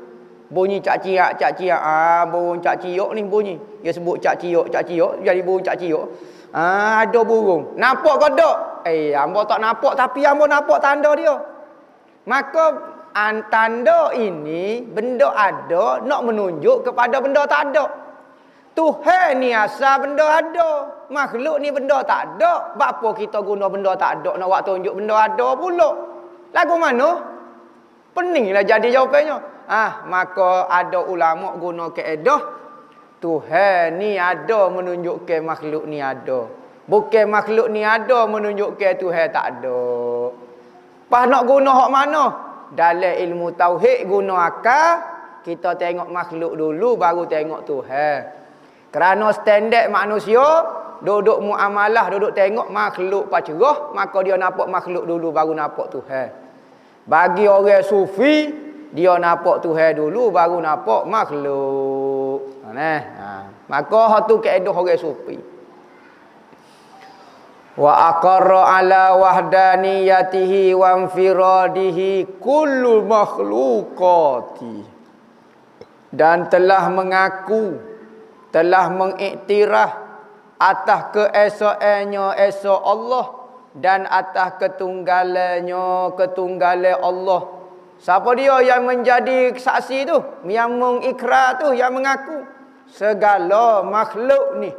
Bunyi cak-ciak, cak-ciak. Burung cak-ciok ni bunyi. Dia sebut cak-ciok, cak-ciok, jadi burung cak-ciok. Ada burung. Nampak ke tak? Hamba tak nampak, tapi hamba nampak tanda dia. Maka tanda ini, benda ada, nak menunjuk kepada benda tak ada. Tuhan ni asal benda ada. Makhluk ni benda tak ada. Apa kita guna benda tak ada, nak buat tunjuk benda ada pula? Lagu mana? Peninglah jadi jawapannya. Maka ada ulama guna kaedah, Tuhan ni ada menunjukkan makhluk ni ada. Bukan makhluk ni ada menunjukkan Tuhan tak ada. Pas nak guna hak mana? Dalam ilmu tauhid guna akal, kita tengok makhluk dulu baru tengok Tuhan. Kerana standard manusia duduk muamalah, duduk tengok makhluk pacerah, maka dia nampak makhluk dulu baru nampak Tuhan. Bagi orang sufi, dia nampak Tuhan dulu baru nampak makhluk. Maka hak tu kaedah orang sufi. Wa aqarra ala wahdaniyatihi wa infiradihi kullu makhluqati, dan telah mengaku, telah mengiktiraf atas keesaannya esa Allah dan atas ketunggalannya ketunggalan Allah. Siapa dia yang menjadi saksi tu, yang mengikrar tu, yang mengaku? Segala makhluk ni.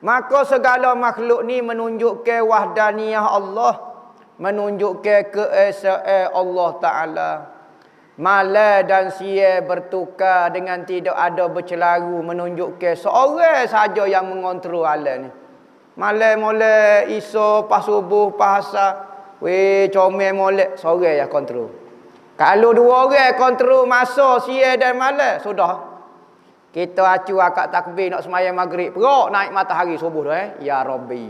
Maka segala makhluk ni menunjukkan wahdaniyah Allah, menunjukkan keesaan Allah Ta'ala. Malam dan siang bertukar dengan tidak ada bercelaru, menunjukkan seorang saja yang mengontrol alam ni. Malam molek, iso, pas subuh, pas asar, comel molek, seorang yang kontrol. Kalau dua orang kontrol masa siang dan malam, sudah. Kita acu akad takbir nak sembahyang maghrib, perok naik matahari subuh tu ya Rabbi.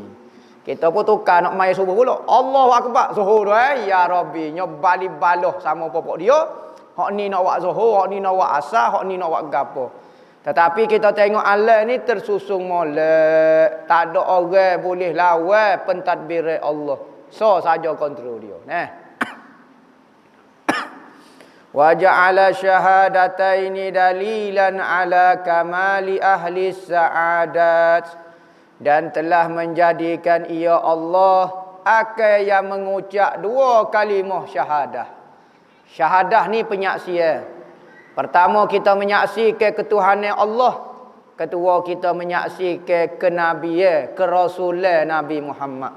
Kita pun tukar nak sembahyang subuh pula, Allahu Akbar zuhur tu ya Rabbi. Nyobali baloh sama popok dia. Hak ni nak buat zuhur, hak ni nak buat asar, hak ni nak buat gapo. Tetapi kita tengok alam ni tersusung molek, tak ada orang boleh lawan pentadbir Allah. So saja kontrol dia. Wa ja'ala syahadataini dalilan ala kamali ahli sa'adat, dan telah menjadikan ia Allah akan yang mengucap dua kalimah syahadah. Syahadah ni penyaksian. Pertama kita menyaksikan ketuhanan Allah, kedua kita menyaksikan kenabian, kerasulan Nabi Muhammad.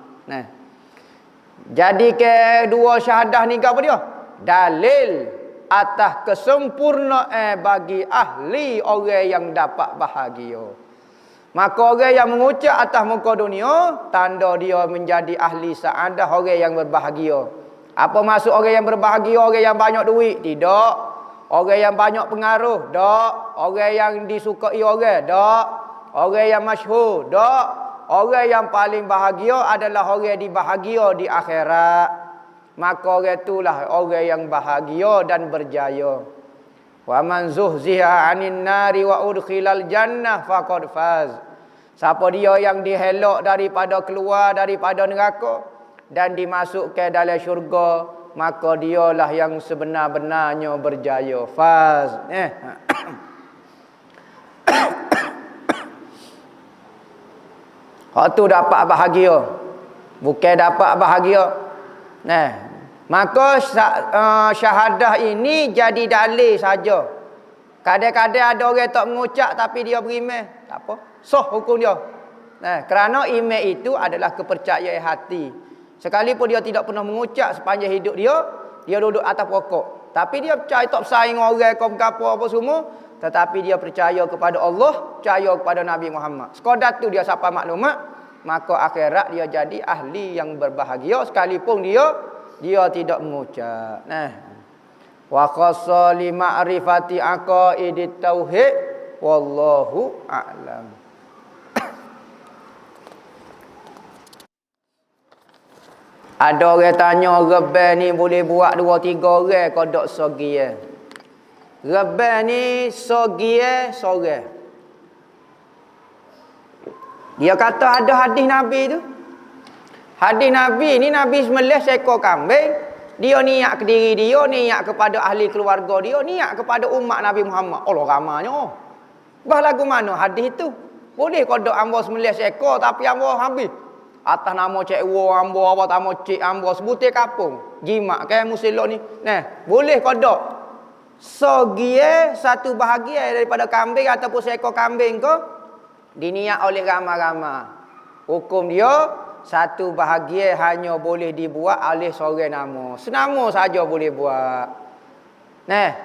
Jadi ke dua syahadah ni apa dia? Dalil atas kesempurnaan bagi ahli orang yang dapat bahagia. Maka orang yang mengucap atas muka dunia, tanda dia menjadi ahli saadah, orang yang berbahagia. Apa maksud orang yang berbahagia, orang yang banyak duit? Tidak. Orang yang banyak pengaruh? Tak. Orang yang disukai orang? Tak. Orang yang masyhur? Tak. Orang yang paling bahagia adalah orang yang dibahagia di akhirat. Maka orang itulah orang yang bahagia dan berjaya. Wa man zuhziha 'anil nari wa udkhilal jannah faqad faz. Siapa dia yang dihelak daripada keluar daripada neraka dan dimasukkan dalam syurga, maka dialah yang sebenar-benarnya berjaya. Faz. Hak tu dapat bahagia. Bukan dapat bahagia. Maka syahadah ini jadi dalil saja. Kadang-kadang ada orang tak mengucap tapi dia beriman. Tak apa. Sah hukum dia. Kerana iman itu adalah kepercayaan hati. Sekalipun dia tidak pernah mengucap sepanjang hidup dia, dia duduk atas pokok. Tapi dia percaya tak bersaing orang kau apa semua. Tetapi dia percaya kepada Allah, percaya kepada Nabi Muhammad. Sekadar tu dia sampai maklumat, maka akhirat dia jadi ahli yang berbahagia sekalipun dia tidak mengucap. Wa khassa li ma'rifati aqaidit tauhid wallahu a'lam. Ada orang tanya rebel ni boleh buat 2-3 orang ke dak sogie? Rebel ni sogie sorang. Dia kata ada hadis Nabi tu. Hadis Nabi ni Nabi sembelih seekor kambing. Dia niat ke diri dia, niat kepada ahli keluarga dia, niat kepada umat Nabi Muhammad. Allah ramanya. Bah lagu mana hadis itu? Boleh kau dak ambo sembelih seekor tapi ambo habis. Atas nama Cik Wo ambo apa nama Cik ambo sebutir kapung. Jimat kan musilok ni. Boleh kau dak? Sogie satu bahagian daripada kambing ataupun seekor kambing ko diniat oleh ramai-ramai. Hukum dia satu bahagian hanya boleh dibuat oleh seorang nama. Senama saja boleh buat.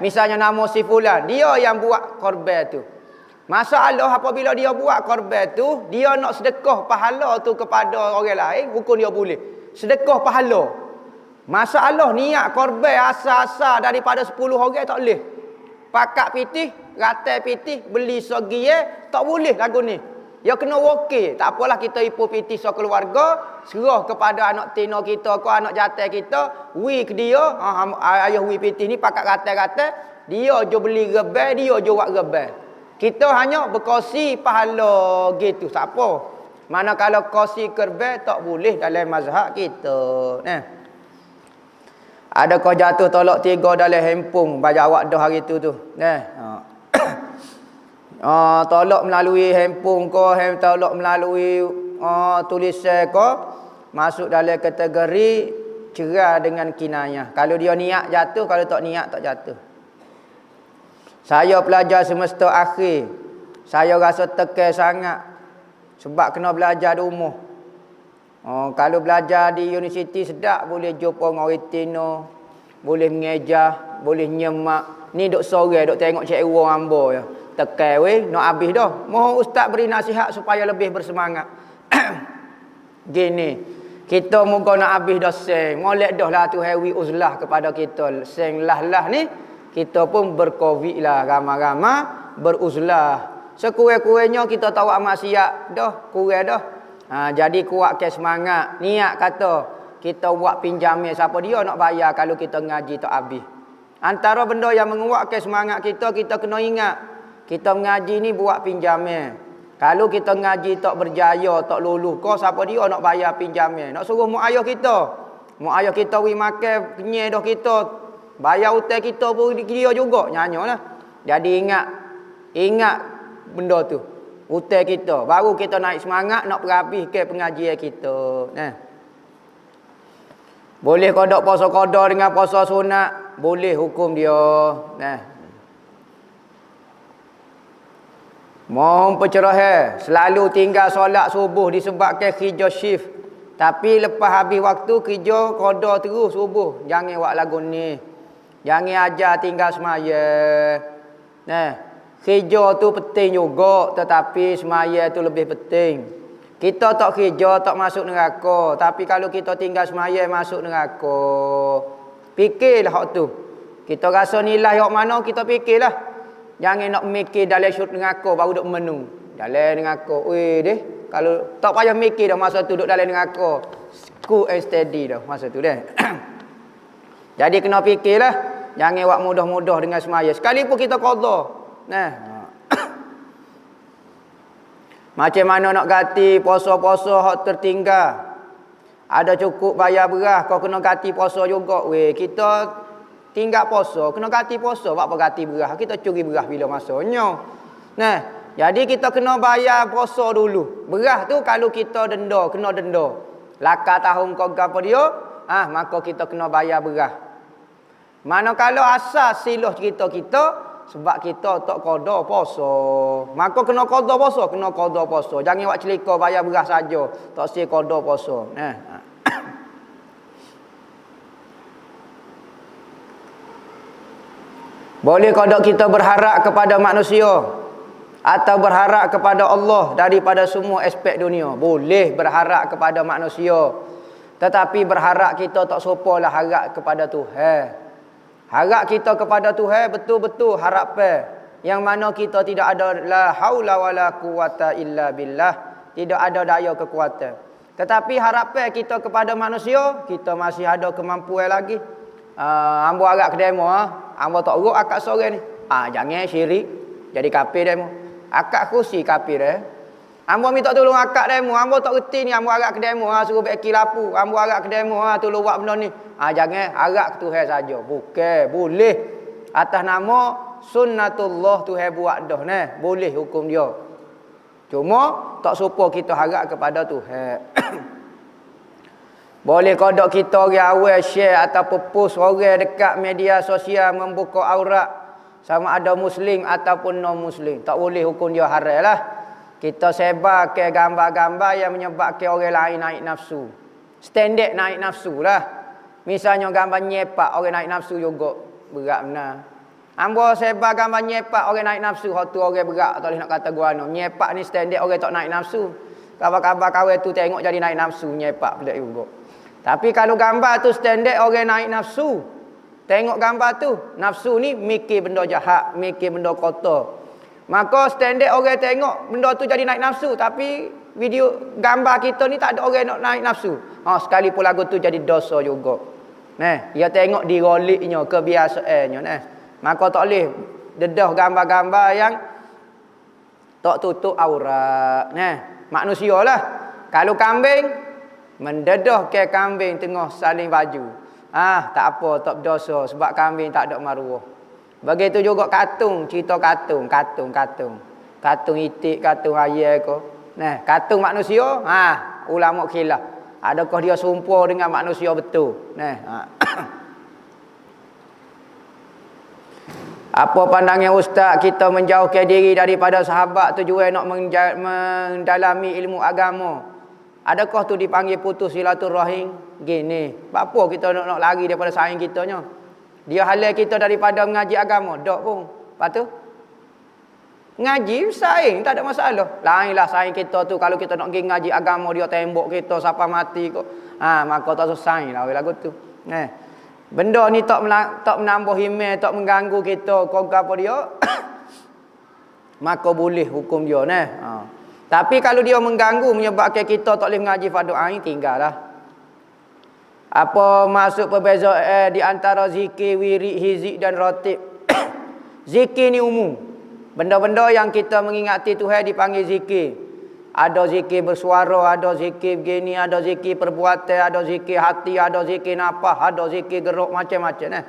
Misalnya nama si fulan, dia yang buat korban tu. Masalah apabila dia buat korban tu, dia nak sedekah pahala tu kepada orang lain, hukum dia boleh. Sedekah pahala. Masalah niat korban asal-asal daripada 10 orang tak boleh. Pakat pitih, ratai pitih, beli sogie, tak boleh lagu ni. Dia kena wakil. Tak apalah kita ipu pitih sekeluarga, serah kepada anak tino kita ke anak jantan kita, wi ke dia, ayah wi pitih ni pakat ratai-ratai, dia je beli rebel, dia je buat rebel. Kita hanya berkongsi pahala gitu, tak apa. Mana kalau kongsi kerbel tak boleh dalam mazhab kita. Ada kau jatuh tolak 3 dalam handphone bagi awak dah hari tu. Tolak melalui handphone ko, tolak melalui tulisan ko, masuk dalam kategori cerai dengan kinayah. Kalau dia niat jatuh, kalau tak niat tak jatuh. Saya pelajar semester akhir, saya rasa tekan sangat sebab kena belajar di rumah. Kalau belajar di universiti sedap, boleh jumpa dengan orang tino, boleh mengejar, boleh nyemak. Ni duk sore, duk tengok cikgu ambo ya. Tekan weh, nak habis dah. Mohon ustaz beri nasihat supaya lebih bersemangat. Gini, kita moga nak habis dah seng. Molek dah lah tu hewi uzlah kepada kita. Seng lah ni, kita pun bercovid lah ramai-ramai beruzlah. Sekurang-kurangnya kita tahu maksiat dah, kurang dah. Jadi kuatkan semangat. Niat kata kita buat pinjaman, siapa dia nak bayar kalau kita ngaji tak habis. Antara benda yang menguatkan semangat kita kena ingat. Kita mengaji ni buat pinjaman. Kalau kita ngaji tak berjaya, tak lulus, kau siapa dia nak bayar pinjaman? Nak suruh mak ayah kita. Mak ayah kita wi makan kenyai dah kita. Bayar hutang kita pun dia juga nyanyalah. Jadi ingat benda tu. Hutang kita. Baru kita naik semangat nak perhabiskan pengajian kita. Boleh kodok puasa qada dengan puasa sunat, boleh hukum dia. Mohon pencerahan, selalu tinggal solat subuh disebabkan kerja shift. Tapi lepas habis waktu kerja qada terus subuh. Jangan buat lagu ni. Jangan ajar tinggal semaya. Kerja tu penting juga, tetapi semaya tu lebih penting. Kita tak kerja, tak masuk neraka. Tapi kalau kita tinggal semaya masuk neraka. Fikirlah hak tu. Kita rasa nilai hak mana, kita fikirlah. Jangan nak mikir dalam syurga neraka baru duk menung. Dalam neraka. Weh deh. Kalau tak payah mikir dah masa tu duk dalam neraka. Cool and steady dah masa tu deh. Jadi kena fikirlah. Jangan buat mudah-mudah dengan semaya. Sekalipun kita qada. Nah. Macam mana nak ganti puasa-puasa hak tertinggal. Ada cukup bayar beras, kau kena ganti puasa juga. Weh, kita tinggal puasa, kena ganti puasa. Buat apa ganti beras? Kita curi beras bila masanya. Nah, jadi kita kena bayar puasa dulu. Beras tu kalau kita denda, kena denda. Laka tahun kau gapo dia, maka kita kena bayar beras. Manakala asas siluh kita sebab kita tak qada puasa. Maka kena qada puasa, kena qada puasa. Jangan buat celika bayar beras saja, tak sia qada puasa. Boleh qada kita berharap kepada manusia atau berharap kepada Allah daripada semua aspek dunia. Boleh berharap kepada manusia. Tetapi berharap kita tak sopalah harap kepada Tuhan. Harap kita kepada Tuhan betul-betul harapan yang mana kita tidak ada la haula wala quwata illa billah, tidak ada daya kekuatan. Tetapi harapan kita kepada manusia, kita masih ada kemampuan lagi. Ambo agak ke demo, ambo tak urut akak sore ni. Jangan syirik jadi kafir demo. Akak kursi kafir Ambo minta tolong akak demo, ambo tak reti ni, ambo agak ke demo, suruh beki lapu, ambo agak ke demo, tolong buat benda ni. Jangan agak ke Tuhan saja. Bukan, boleh. Atas nama sunnatullah Tuhan buat dah nah, boleh hukum dia. Cuma tak serupa kita harap kepada Tuhan. Boleh kodok kita orang awal share ataupun post orang dekat media sosial membuka aurat sama ada muslim ataupun non muslim. Tak boleh hukum dia haram lah. Kita sebar ke gambar-gambar yang menyebabkan orang lain naik nafsu. Standard naik nafsu lah. Misalnya gambar nyepak orang naik nafsu juga. Berat benar. Ambo sebar gambar nyepak orang naik nafsu. Hak tu orang berat. Tak boleh nak kata gua no. Nyepak ni standard orang tak naik nafsu. Kabar-kabar kawan tu tengok jadi naik nafsu. Nyepak pelik juga. Tapi kalau gambar tu standard orang naik nafsu. Tengok gambar tu. Nafsu ni mikir benda jahat. Mikir benda kotor. Maka standard orang tengok benda tu jadi naik nafsu. Tapi video gambar kita ni tak ada orang nak naik nafsu. Sekalipun lagu tu jadi dosa juga. Dia tengok diroliknya, kebiasaannya. Maka tak boleh dedah gambar-gambar yang tak tutup aurat. Manusia lah. Kalau kambing, mendedah ke kambing tengah saling baju. Tak apa, tak berdosa. Sebab kambing tak ada maruah. Begitu juga katung, cerita katung. Katung itik, katung ayah ke. Katung manusia, ulama khilaf. Adakah dia sumpah dengan manusia betul? Apa pandangan ustaz kita menjauhkan diri daripada sahabat tujuan nak mendalami ilmu agama? Adakah tu dipanggil putus silaturahim? Gini, apa kita nak lari daripada saing kitanya? Dia halal kita daripada mengaji agama. Tak pun. Lepas tu? Ngaji, saing. Tak ada masalah. Lainlah saing kita tu. Kalau kita nak pergi ngaji agama, dia tembok kita sampai mati kot. Maka tak saing lah lagu tu. Benda ni tak menambah himmah, tak mengganggu kita. Kau apa dia? Maka boleh hukum dia. Tapi kalau dia mengganggu, menyebabkan kita tak boleh mengaji fardu ain, tinggallah. Apa maksud perbezaan di antara zikir, wirid, hizib dan ratib? Zikir ni umum. Benda-benda yang kita mengingati Tuhan dipanggil zikir. Ada zikir bersuara, ada zikir begini, ada zikir perbuatan, ada zikir hati, ada zikir nafas, ada zikir gerak, macam-macam.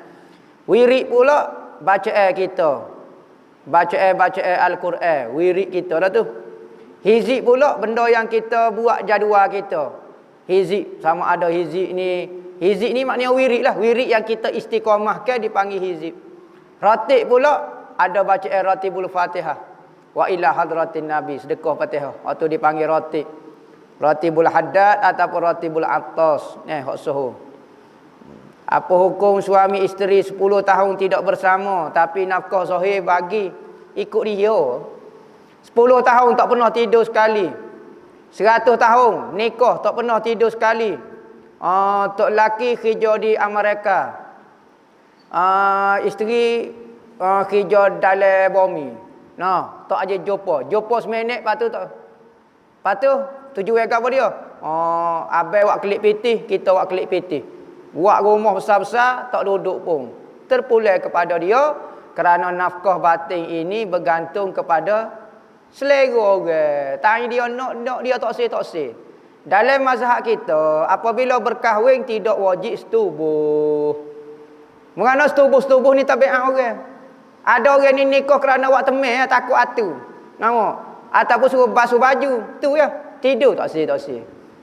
Wirid pula bacaan kita. Bacaan Al-Quran. Wirid kita lah tu. Hizib pula benda yang kita buat jadual kita. Hizib, sama ada hizib ni maknanya wirid lah. Wirid yang kita istiqamahkan dipanggil hizib. Ratib pula ada bacaan ratibul Fatihah. Wa ila hadratin Nabi, sedekah Fatihah. Waktu dipanggil ratib. Ratibul haddad ataupun ratibul atas. Hak suhu. Apa hukum suami isteri 10 tahun tidak bersama tapi nafkah zahir bagi ikut dia. 10 tahun tak pernah tidur sekali. 100 tahun nikah tak pernah tidur sekali. Tok lelaki kerja di Amerika. Isteri kerja dalam bumi. Nah, tak aja jumpa seminit lepas tu tujuan apa dia? Abai buat kelip pitih, kita buat kelip pitih. Buat rumah besar-besar tak duduk pun. Terpulang kepada dia kerana nafkah batin ini bergantung kepada selera orang. Tanya dia nak dia tak sih. Dalam mazhab kita, apabila berkahwin tidak wajib setubuh. Mengenai setubuh ni tabiat orang. Ada orang ni nikah kerana awak temeh takut atu. Nampak? Ataupun suruh basuh baju. Tu ya. Tidur tak sih.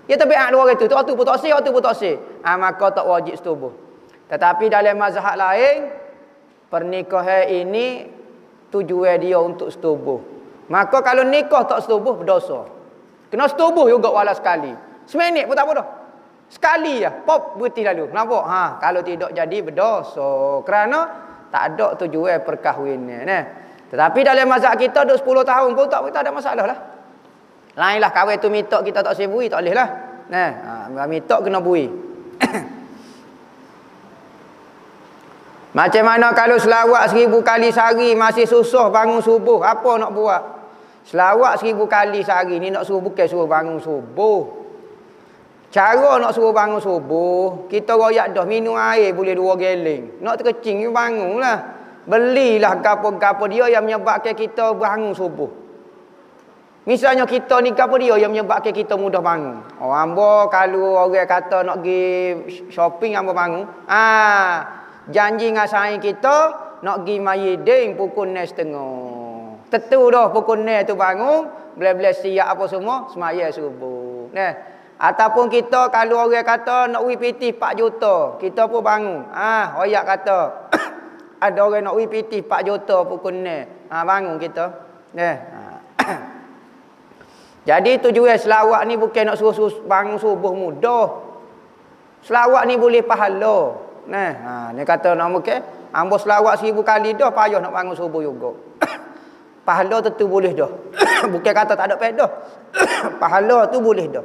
Ya tabiat dua orang tu. Tu pun tak sih. Maka tak wajib setubuh. Tetapi dalam mazhab lain, pernikahan ini tujuan dia untuk setubuh. Maka kalau nikah tak setubuh berdosa. Kena setubuh juga walau sekali. Seminit pun tak apa dah. Sekali ya, pop berhenti lalu. Nampak? Kalau tidak jadi berdosa. Kerana tak ada tujuan perkahwinan. Tetapi dalam mazhab kita duk 10 tahun pun tak ada masalah lah. Lainlah kahwin tu mitok kita tak sebui tak boleh lah. Mitok kena bui. Macam mana kalau selawat 1000 kali sehari masih susah bangun subuh, apa nak buat? Selawat 1000 kali sehari ni nak suruh bukan suruh bangun subuh. Cara nak suruh bangun subuh, kita royak dah minum air boleh 2 geleng. Nak terkecing you bangunlah. Belilah gapo-gapo dia yang menyebabkan kita bangun subuh. Misalnya kita ni gapo dia yang menyebabkan kita mudah bangun. Hamba kalau orang kata nak pergi shopping hamba bangun. Janji dengan saing kita nak pergi Mayiding pukul 9.30. Tentu dah pukul 9 tu bangun, boleh-boleh siap apa semua, semaya subuh. Ataupun kita kalau orang kata nak WPT 4 juta, kita pun bangun. Hoyak kata ada orang nak WPT 4 juta pukul 9. Bangun kita. Jadi tujuan selawat ni bukan nak suruh bangun subuh mudah. Selawat ni boleh pahala. Ni kata nak mungkin hamba selawat 1000 kali dah payah nak bangun subuh juga. Pahala tentu boleh dah. Bukan kata tak ada pedah. Pahala tu boleh dah.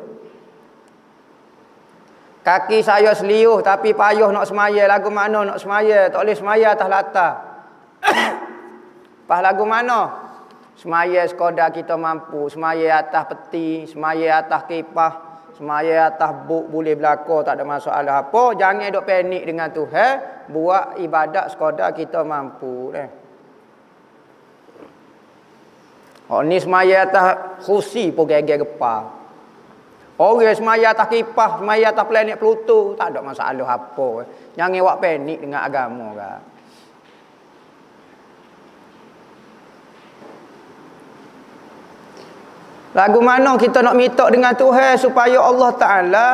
Kaki saya seliuh tapi payah nak semaya. Lagu mana nak semaya? Tak boleh semaya atas latar. Pas lagu mana? Semaya sekadar kita mampu. Semaya atas peti, semaya atas kipah, semaya atas buk boleh berlaku, tak ada masalah apa. Jangan duk panik dengan Tuhan. Buat ibadat sekadar kita mampu. Ni semaya atas kursi pun geger gepar. Orang semaya atas kipah, semaya atas planet Pluto, tak ada masalah apa. Jangan buat panik dengan agama kan. Lagu mana kita nak minta dengan Tuhan supaya Allah Ta'ala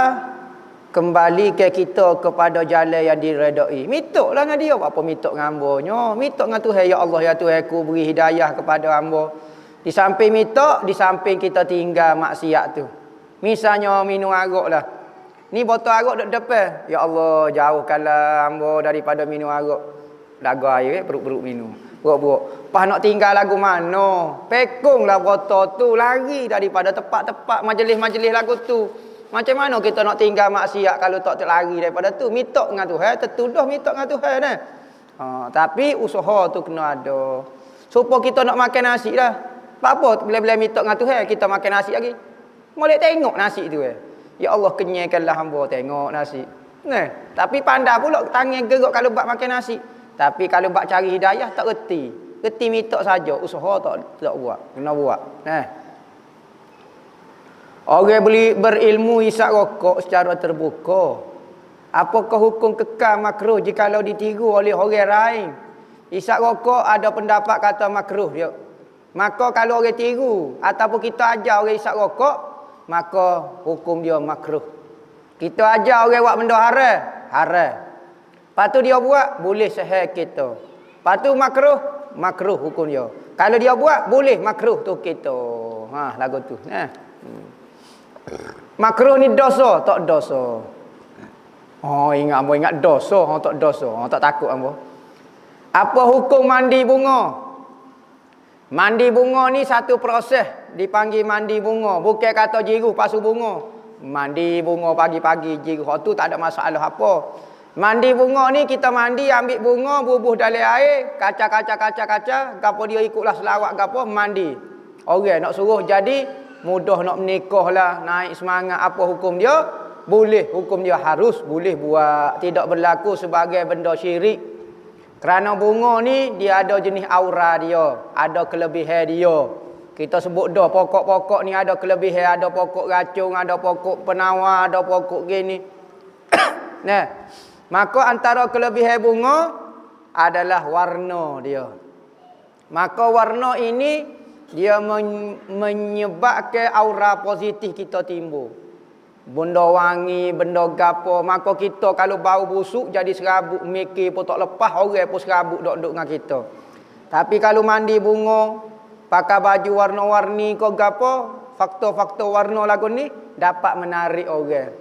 kembali ke kita kepada jalan yang diredai. Minta lah dengan dia. Apa minta dengan hambanya? Minta dengan Tuhan. Ya Allah, ya Tuhan, aku beri hidayah kepada hamba. Di samping minta, di samping kita tinggal maksiat tu. Misalnya minum arak lah. Ni botol arak duduk depan. Ya Allah, jauhkanlah hamba daripada minum arak. Daga air, perut-perut minum. Buruk-buruk. Pas nak tinggal lagu mana? Pekunglah botol tu. Lari daripada tempat-tempat majlis-majlis lagu tu. Macam mana kita nak tinggal maksiat kalau tak terlari daripada tu? Minta dengan Tuhan. Tertuduh minta dengan Tuhan. Tapi usaha tu kena ada. Supaya kita nak makan nasi dah. Apa bila-bila minta dengan Tuhan, kita makan nasi lagi. Boleh tengok nasi tu. Ya Allah, kenyangkanlah hamba tengok nasi. Tapi pandai pula tangan gerak kalau buat makan nasi. Tapi kalau buat cari hidayah tak reti. Reti minta saja, usaha tak buat. Kena buat. Orang berilmu isap rokok secara terbuka. Apakah hukum kekal makruh jikalau ditiru oleh orang lain? Isap rokok ada pendapat kata makruh dia. Maka kalau orang tiru ataupun kita ajar orang isap rokok, maka hukum dia makruh. Kita ajar orang buat benda haram. Lepas tu dia buat, boleh sahih kita. Lepas tu makruh hukum dia. Kalau dia buat, boleh makruh tu kita. Lagu tu. Makruh ni dosa, tak dosa. Ingat dosa, tak dosa. Tak takut hamba. Apa hukum mandi bunga? Mandi bunga ni satu proses dipanggil mandi bunga. Bukan kata jiruh pasu bunga. Mandi bunga pagi-pagi jiruh tu tak ada masalah apa. Mandi bunga ni kita mandi ambil bunga bubuh dalam air, kaca, gapo dia ikutlah selawat gapo mandi. Orang nak suruh jadi mudah nak menikah lah, naik semangat apa hukum dia? Boleh, hukum dia harus boleh buat, tidak berlaku sebagai benda syirik. Kerana bunga ni dia ada jenis aura dia, ada kelebihan dia. Kita sebut dah pokok-pokok ni ada kelebihan, ada pokok racun, ada pokok penawar, ada pokok gini. Nah, maka antara kelebihan bunga adalah warna dia. Maka warna ini dia menyebabkan aura positif kita timbul. Benda wangi, benda gapo, maka kita kalau bau busuk jadi serabut mikir pun tak lepas, orang pun serabut duduk dengan kita. Tapi kalau mandi bunga, pakai baju warna-warni ke gapo, faktor-faktor warna lagu ni dapat menarik orang.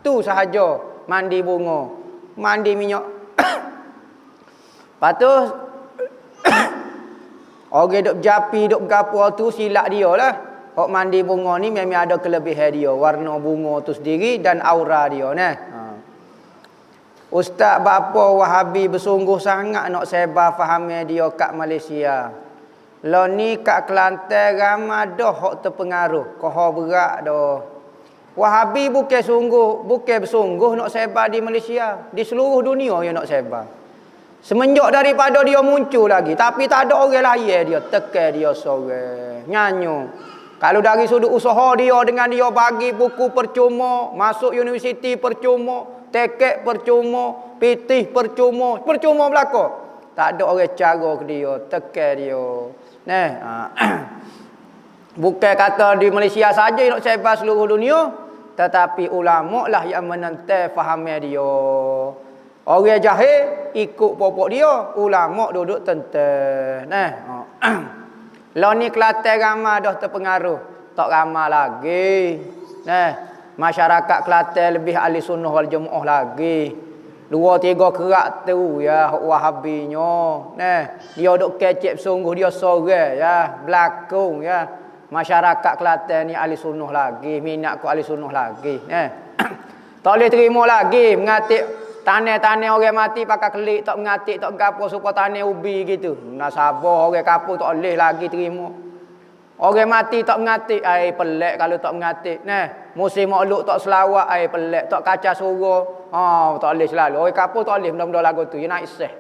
Tu sahaja mandi bunga. Mandi minyak. Lepas tu orang duk japi, duk gapo tu silap dia lah. Hok mandi bunga ni memang ada kelebihan dia, warna bunga tu sendiri dan aura dia nah. Ustaz bapa Wahabi bersungguh sangat nak sebar faham dia kat Malaysia. Lo ni kat Kelantan ramai dah hok terpengaruh, koh berat dah. Wahabi bukan bersungguh nak sebar di Malaysia, di seluruh dunia yang nak sebar. Semenjak daripada dia muncul lagi, tapi tak ada orang lain dia, tekan dia seorang. Nyanyo. Kalau dari sudut usaha dia dengan dia bagi buku percuma, masuk universiti percuma, tekek percuma, pitih percuma, percuma belaka. Tak ada orang cara ke dia, tekan dia. Nah, bukan kata di Malaysia saja nak sebar seluruh dunia, tetapi ulama lah yang menentai fahamnya dia. Orang jahil ikut popok dia, ulama duduk tentai. Nah, lah ni Kelantan ramai dah terpengaruh. Tak ramai lagi. Masyarakat Kelantan lebih ahli sunnah wal jamaah lagi. 2-3 kerak tu ya Wahabinya. Dia duk kecep sungguh dia sorang ya, berlakon ya. Masyarakat Kelantan ni ahli sunnah lagi, minat ku ahli sunnah lagi. Tak boleh terima lagi mengatik tanah-tanah orang mati pakai kelik, tak mengatik, tak gapo supaya tanah ubi gitu. Nasabah orang kapur tak boleh lagi terima. Orang mati tak mengatik, ai pelik kalau tak mengatik. Musim mauluk tak selawat, ai pelik, tak kaca surau. Tak boleh selalu. Orang kapur tak boleh benda-benda lagu tu, dia nak iseh.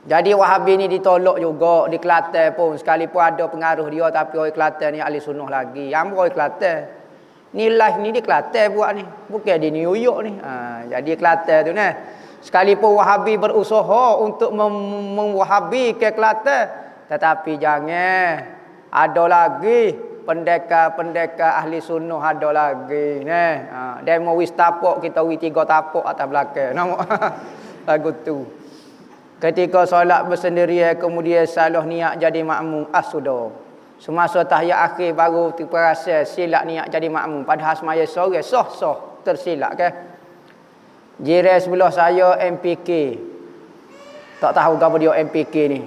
Jadi Wahabi ni ditolak juga di Kelantan pun. Sekalipun ada pengaruh dia, tapi orang Kelantan ni ahli sunnah lagi. Yang orang Kelantan ni live ni di Kelantan buat ni. Bukan di New York ni. Jadi Kelantan tu nah. Sekalipun Wahabi berusaha untuk memwahabi ke Kelantan, tetapi jangan ada lagi pendekar-pendekar ahli sunnah ada lagi nah. Demo wis tapok kita wi 3 tapok atas belakang. Nama lagu tu. Ketika solat bersendirian kemudian salah niat jadi makmum sudah. Semasa tahiyat akhir baru terperasa silap niat jadi makmum. Padahal semaya sore sah tersilap ke. Jiran sebelah saya MPK. Tak tahu apa dia MPK ni.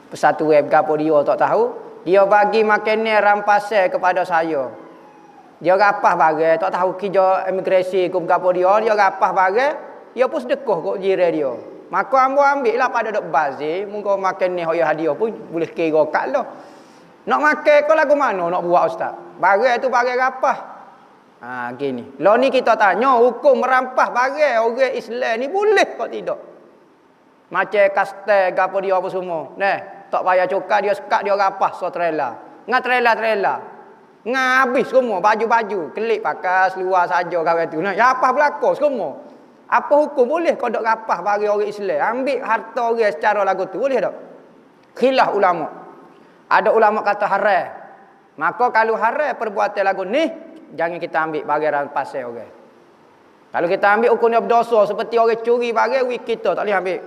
Persatuan apa dia tak tahu. Dia bagi makanan rampasan kepada saya. Dia rapah barang, tak tahu kerja imigrasi ke apa dia rapah barang, dia pun sedekah kok jiran dia. Maka ambil lah pada dok bazir, mungkin makan ni hoya hadiah pun boleh kira kat lah. Nak makan kau lagu mana nak buat ustaz? Barang tu barang rapah. Gini. Lah ni kita tanya hukum merampah barang orang Islam ni boleh kok tidak? Macam kastel ke apa dia apa semua. Tak payah cukar dia sekat dia rapah so trailer. Ngah trailer. Ngah habis semua baju-baju, kelip pakai seluar saja kawan tu. Ya apa berlaku semua? Apa hukum boleh kau dok rapah bagi orang Islam? Ambil harta orang secara lagu tu boleh tak? Khilaf ulama. Ada ulama kata haram. Maka kalau haram perbuatan lagu ni, jangan kita ambil bagi rampasan orang. Kalau kita ambil hukumnya berdosa seperti orang curi barang, kita tak boleh ambil.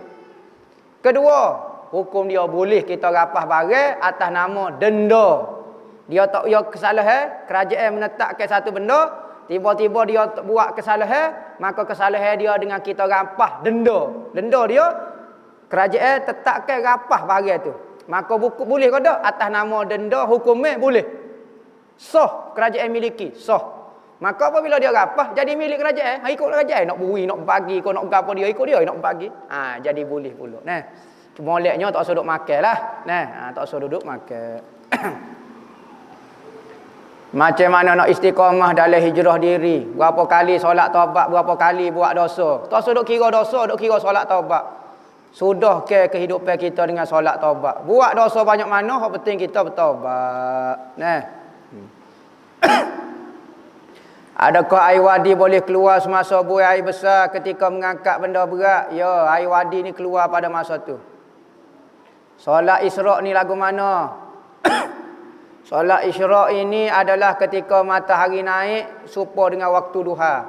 Kedua, hukum dia boleh kita rapah barang atas nama denda. Dia tak ya kesalahan, kerajaan menetapkan satu benda, tiba-tiba dia buat kesalahan, maka kesalahan dia dengan kita rapah denda. Denda dia kerajaan tetapkan rapah barang tu. Maka buku boleh ke tak? Atas nama denda hukumnya boleh. Sah kerajaan miliki, sah. Maka apabila dia rapah jadi milik kerajaan, ikut kerajaan nak bui, nak bagi, kau nak gapo dia ikut dia nak bagi. Jadi boleh pula. Nah. Moleknya tak usah duduk makan lah. Tak usah duduk makan. Macam mana nak istiqamah dalam hijrah diri. Berapa kali solat taubat, berapa kali buat dosa. Tak usah duk kira dosa, duk kira solat taubat. Sudah ke kehidupan kita dengan solat taubat. Buat dosa banyak mana, yang penting kita bertaubat. Adakah air wadi boleh keluar semasa buai air besar ketika mengangkat benda berat? Ya, air wadi ni keluar pada masa tu. Solat Isra' ni lagu mana? Solat Isra' ini adalah ketika matahari naik serupa dengan waktu duha.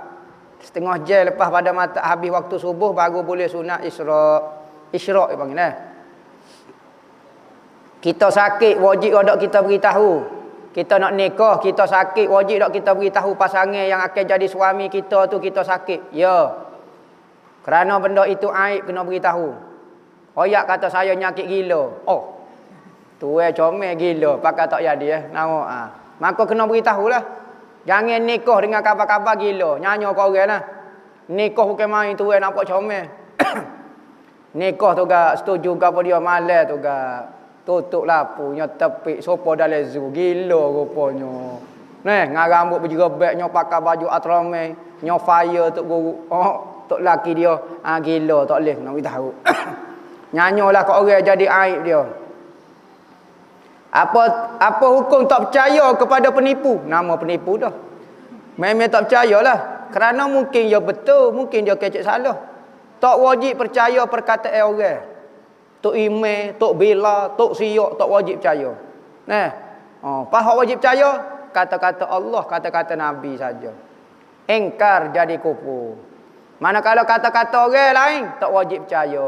Setengah jam lepas pada habis waktu subuh baru boleh sunat Isra'. Isra' dia panggil. Kita sakit wajib dak kita beritahu. Kita nak nikah, kita sakit wajib dak kita beritahu pasangan yang akan jadi suami kita tu kita sakit. Ya. Kerana benda itu aib kena beritahu. Oyak kata saya nyakit gila. Oh. Tuai comel gila, pakai tak jadi nama. Maka kena beritahulah. Jangan nikah dengan kabar-kabar gila. Nyanyi kau orang lah. Nikah bukan main tuai nampak comel. Nikah tu gak setuju ke apa dia malam tu gak tutup lapunya tepik sopa dalam zoo. Gila rupanya. Dengan rambut berjerebek, nyo pakai baju atrame, nyo fire tok guru. Oh, tok laki dia. Gila tak boleh nak beritahu. Nyanyolah kat orang jadi aib dia. Apa hukum tak percaya kepada penipu? Nama penipu dah. Memang tak percayalah. Kerana mungkin dia betul, mungkin dia kecek salah. Tak wajib percaya perkataan orang. Tok email, tok bela, tok siok, tak wajib percaya. Pas wajib percaya, kata-kata Allah, kata-kata Nabi saja. Engkar jadi kufur. Manakala kata-kata orang lain, tak wajib percaya.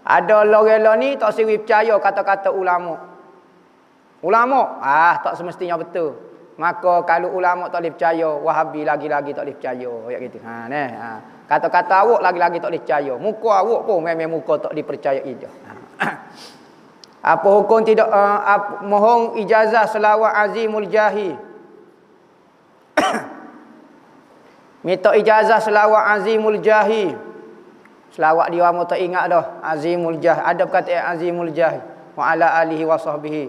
Ada orang ni tak siri percaya kata-kata ulama. Ulama, tak semestinya betul. Maka kalau ulama tak boleh percaya, Wahabi lagi-lagi tak boleh percaya. Gitu. Kata-kata awak lagi-lagi tak boleh percaya. Muka awak pun memang muka tak dipercayai dah. Apa hukum tidak mohon ijazah selawat Azimul Jahi? Minta ijazah selawat Azimul Jahi. Selawat dia amu tak ingat dah. Azimul Jah. Ada perkataan Azimul Jah. Wa ala alihi wa sahbihi.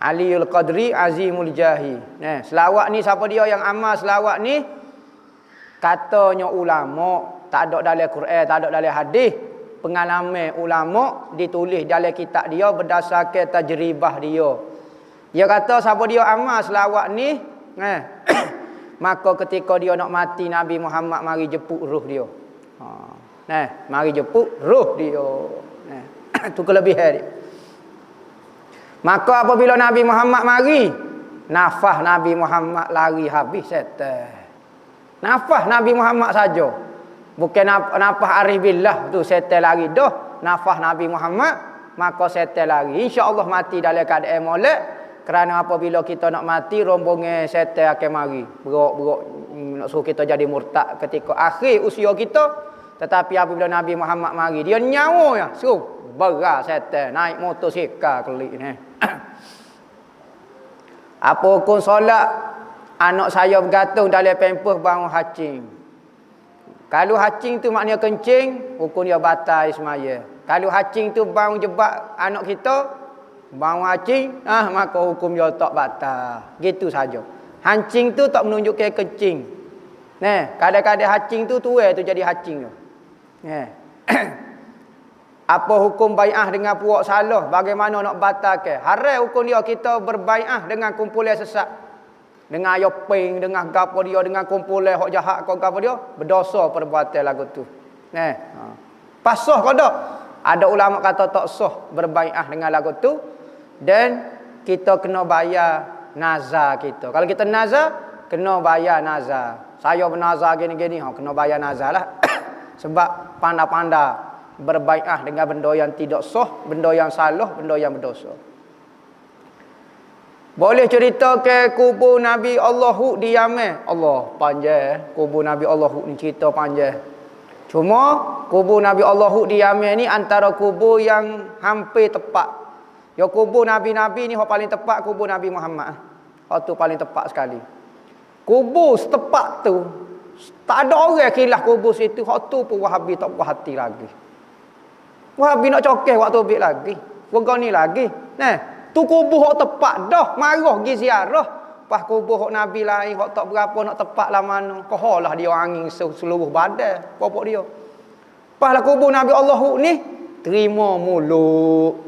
Aliyul Qadri Azimul Jahi. Selawat ni siapa dia yang amal selawat ni? Katanya ulama, tak ada dalam Quran, tak ada dalam hadis. Pengalaman ulama ditulis dalam kitab dia berdasarkan tajribah dia. Dia kata siapa dia amal selawat ni, maka ketika dia nak mati Nabi Muhammad mari jemput roh dia. Mari jemput roh dia. Itu kelebihan dia. Maka apabila Nabi Muhammad mari, nafas Nabi Muhammad lari habis setan. Nafas Nabi Muhammad saja. Bukan nafas arif billah tu setan lari dah. Nafas Nabi Muhammad maka setan lari. Insya-Allah mati dalam keadaan molek. Kerana apabila kita nak mati rombongan setan akan mari. Berok-berok nak suruh kita jadi murtad ketika akhir usia kita. Tetapi apabila Nabi Muhammad mari, dia nyawa ya, suruh berat setan naik motosikal kelik ni. Apa hukum solat anak saya bergantung dalam pampers bangun hacing? Kalau hacing tu maknanya kencing, hukum dia batal semaya. Kalau hacing tu bangun jebak anak kita, bangun hacing, maka hukum dia tak batal. Gitu saja. Hancing tu tak menunjukkan kencing. Kadang-kadang hacing tu tuai tu jadi hacing tu. Apa hukum bai'ah dengan puak salah? Bagaimana nak batalkan? Haram hukum dia kita berbai'ah dengan kumpulan sesat. Dengan ayoping, dengan gapo dia, dengan kumpulan hok jahat kau gapo dia, berdosa perbuatan lagu tu. Pasah kau dak? Ada ulama kata tak sah berbai'ah dengan lagu tu dan kita kena bayar nazar kita. Kalau kita nazar, kena bayar nazar. Saya bernazar gini-gini, kena bayar nazar lah. Sebab pandai-pandai berbai'ah dengan benda yang tidak sah, benda yang salah, benda yang berdosa. Boleh cerita ke kubur Nabi Allah di Yaman? Allah panjang. Kubur Nabi Allah ni cerita panjang. Cuma kubur Nabi Allah di Yaman ni antara kubur yang hampir tepat. Ya kubur Nabi-Nabi ni hak paling tepat kubur Nabi Muhammad. Hak tu paling tepat sekali. Kubur setepak tu tak ada orang khilaf kubur situ. Hak tu pun Wahabi tak puas hati lagi. Wahabi nak cokeh waktu tobik lagi. Bergani lagi. Nah, tu kubur hak tepat dah. Marah pergi ziarah. Pas kubur hak Nabi lain, hak tak berapa nak tepat lah mana. Koholah dia angin seluruh badan popok dia. Pas lah kubur Nabi Allah ni, terima mulut.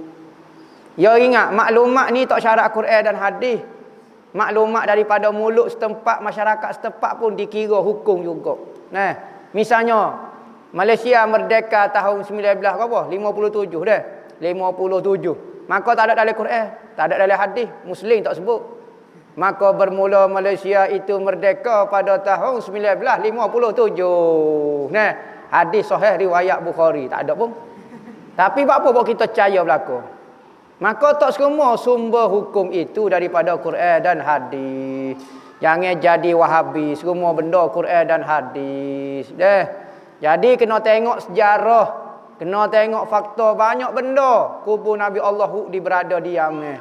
Ya ingat, maklumat ni tak syarat Quran dan hadis. Maklumat daripada mulut setempat, masyarakat setempat pun dikira hukum juga. Nah, misalnya Malaysia merdeka tahun 19 berapa? 57 dah. 57. Maka tak ada dalam Quran, tak ada dalam hadis, Muslim tak sebut. Maka bermula Malaysia itu merdeka pada tahun 1957. Nah, hadis sahih riwayat Bukhari, tak ada pun. Tapi apa kita percaya berlaku? Maka tak semua sumber hukum itu daripada Quran dan hadis. Jangan jadi Wahabi, semua benda Quran dan hadis. Jadi kena tengok sejarah, kena tengok fakta, banyak benda kubur Nabi Allah di berada di Yaman.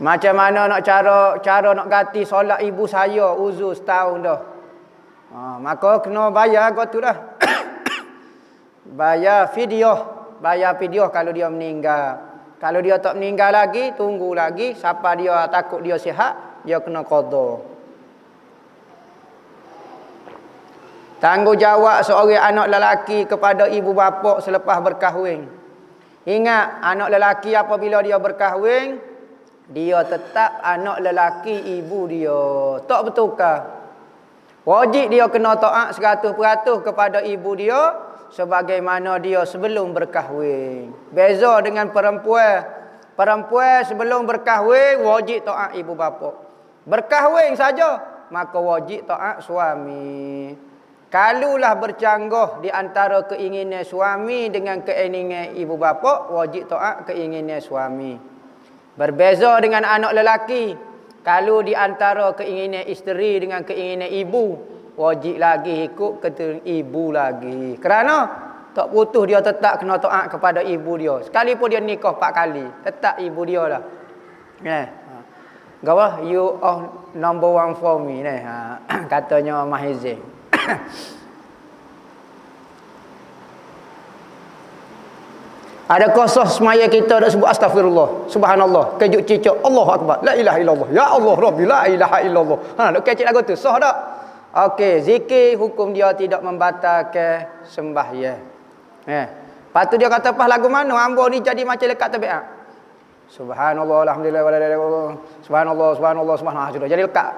Macam mana nak cara nak ganti solat ibu saya uzur setahun dah. Maka kena bayar kau tu dah. Bayar video kalau dia meninggal. Kalau dia tak meninggal lagi, tunggu lagi siapa dia takut dia sihat, dia kena qada. Tanggungjawab seorang anak lelaki kepada ibu bapa selepas berkahwin. Ingat, anak lelaki apabila dia berkahwin, dia tetap anak lelaki ibu dia. Tak bertukar. Wajib dia kena taat 100% kepada ibu dia sebagaimana dia sebelum berkahwin. Beza dengan perempuan. Perempuan sebelum berkahwin wajib taat ibu bapa. Berkahwin saja, maka wajib taat suami. Kalulah bercanggah di antara keinginan suami dengan keinginan ibu bapa, wajib taat keinginan suami. Berbeza dengan anak lelaki. Kalau di antara keinginan isteri dengan keinginan ibu, wajib lagi ikut kata ibu lagi. Kerana tak putus dia tetap kena taat kepada ibu dia. Sekalipun dia nikah 4 kali, tetap ibu dia lah. Gawa, you are number one for me. Katanya Mahizin. Ada kosong semaya kita nak sebut astagfirullah, subhanallah, kejut cicak, Allahu akbar, la ilaha illallah, ya Allah Rabbi, la ilaha illallah. Nak kecik lagu tu, sah tak? Okey, zikir hukum dia tidak membatalkan sembahyang. Lepas tu dia kata pas lagu mana hamba ni jadi macam lekat tabiat. Subhanallah, alhamdulillah, subhanallah, subhanallah, subhanallah, sudah jadi lekat.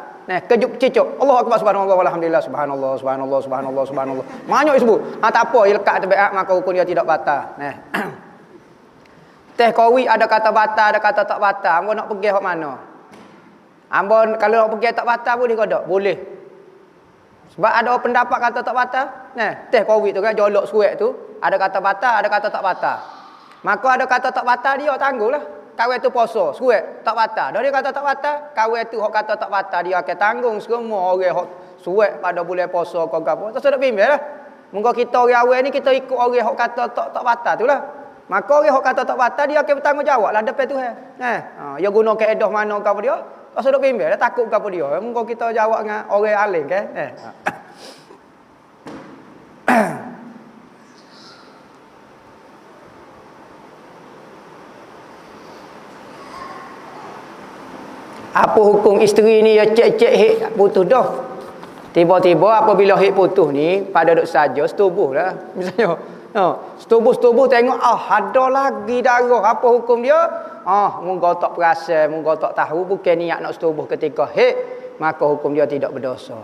Kejut cicak, Allahu akbar, subhanallah, alhamdulillah, subhanallah, subhanallah, subhanallah, subhanallah. Banyak disebut. Tak apa, dia lekat tabiat maka hukum dia tidak batal. Teh kawi ada kata batal, ada kata tak batal. Hamba nak pergi hok mana? Hamba kalau nak pergi tak batal boleh ke tak? Boleh. Sebab ada pendapat kata tak batal. Teh kawi tu kan jolok suek tu, ada kata batal, ada kata tak batal. Maka ada kata tak batal dia tangguhlah. Kawan tu puasa, suek tak batal. Dah dia kata tak batal, kawan tu hok kata tak batal dia akan tanggung semua orang hok suek pada bulan puasa kau gapo. Tak sedap bimbanglah. Munggo kita orang awal ni kita ikut orang hok kata tak batal tu lah. Maka orang yang kata tak batal dia akan bertanggungjawab lah depan Tuhan. Dia guna kaedah mana ke apa dia? Tak sedap bimbang, dia takut ke apa dia. Mungkin kita jawab dengan orang alim kan. Apa hukum isteri ni dia cek-cek hik putus dah. Tiba-tiba apabila hik putus ni pada duk saja setubuh lah. Misalnya setubuh-setubuh tengok ada lagi darah, apa hukum dia? Munggo tak perasan, munggo tak tahu, bukan niat nak setubuh ketika haid, maka hukum dia tidak berdosa.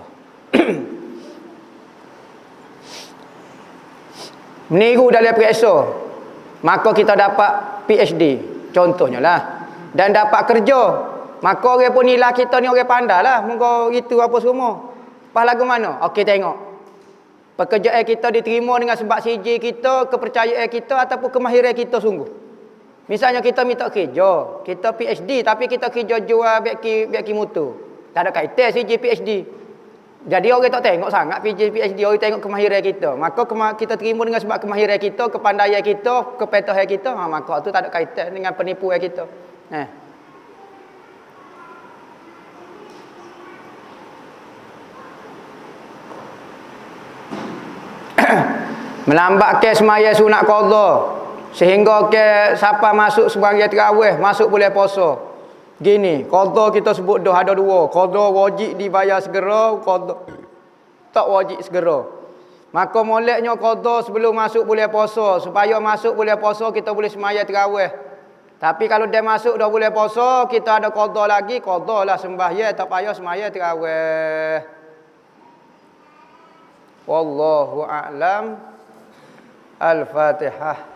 Meniru dalam periksa, maka kita dapat PhD contohnya lah, dan dapat kerja, maka orang pun nilai kita ni orang pandai lah, munggo itu apa semua. Pas lagu mana? Okey, tengok pekerjaan kita diterima dengan sebab siji kita, kepercayaan kita ataupun kemahiran kita sungguh. Misalnya kita minta kerja, kita PhD tapi kita kerja jual beki motor. Tak ada kaitan siji PhD. Jadi orang tak tengok sangat PhD, orang tengok kemahiran kita. Maka kita terima dengan sebab kemahiran kita, kepandaian kita, kepetahan kita, maka tu tak ada kaitan dengan penipuan kita. Melambatkan semaya sunat qada sehingga ke siapa masuk sebagai tarawih, masuk boleh puasa. Gini, qada kita sebut dah ada dua. Qada wajib dibayar segera, qada tak wajib segera. Maka moleknya qada sebelum masuk boleh puasa, supaya masuk boleh puasa kita boleh semaya tarawih. Tapi kalau dia masuk dah boleh puasa, kita ada qada lagi, qadalah sembahyang tak payah semaya tarawih. Wallahu a'lam. Al-Fatihah.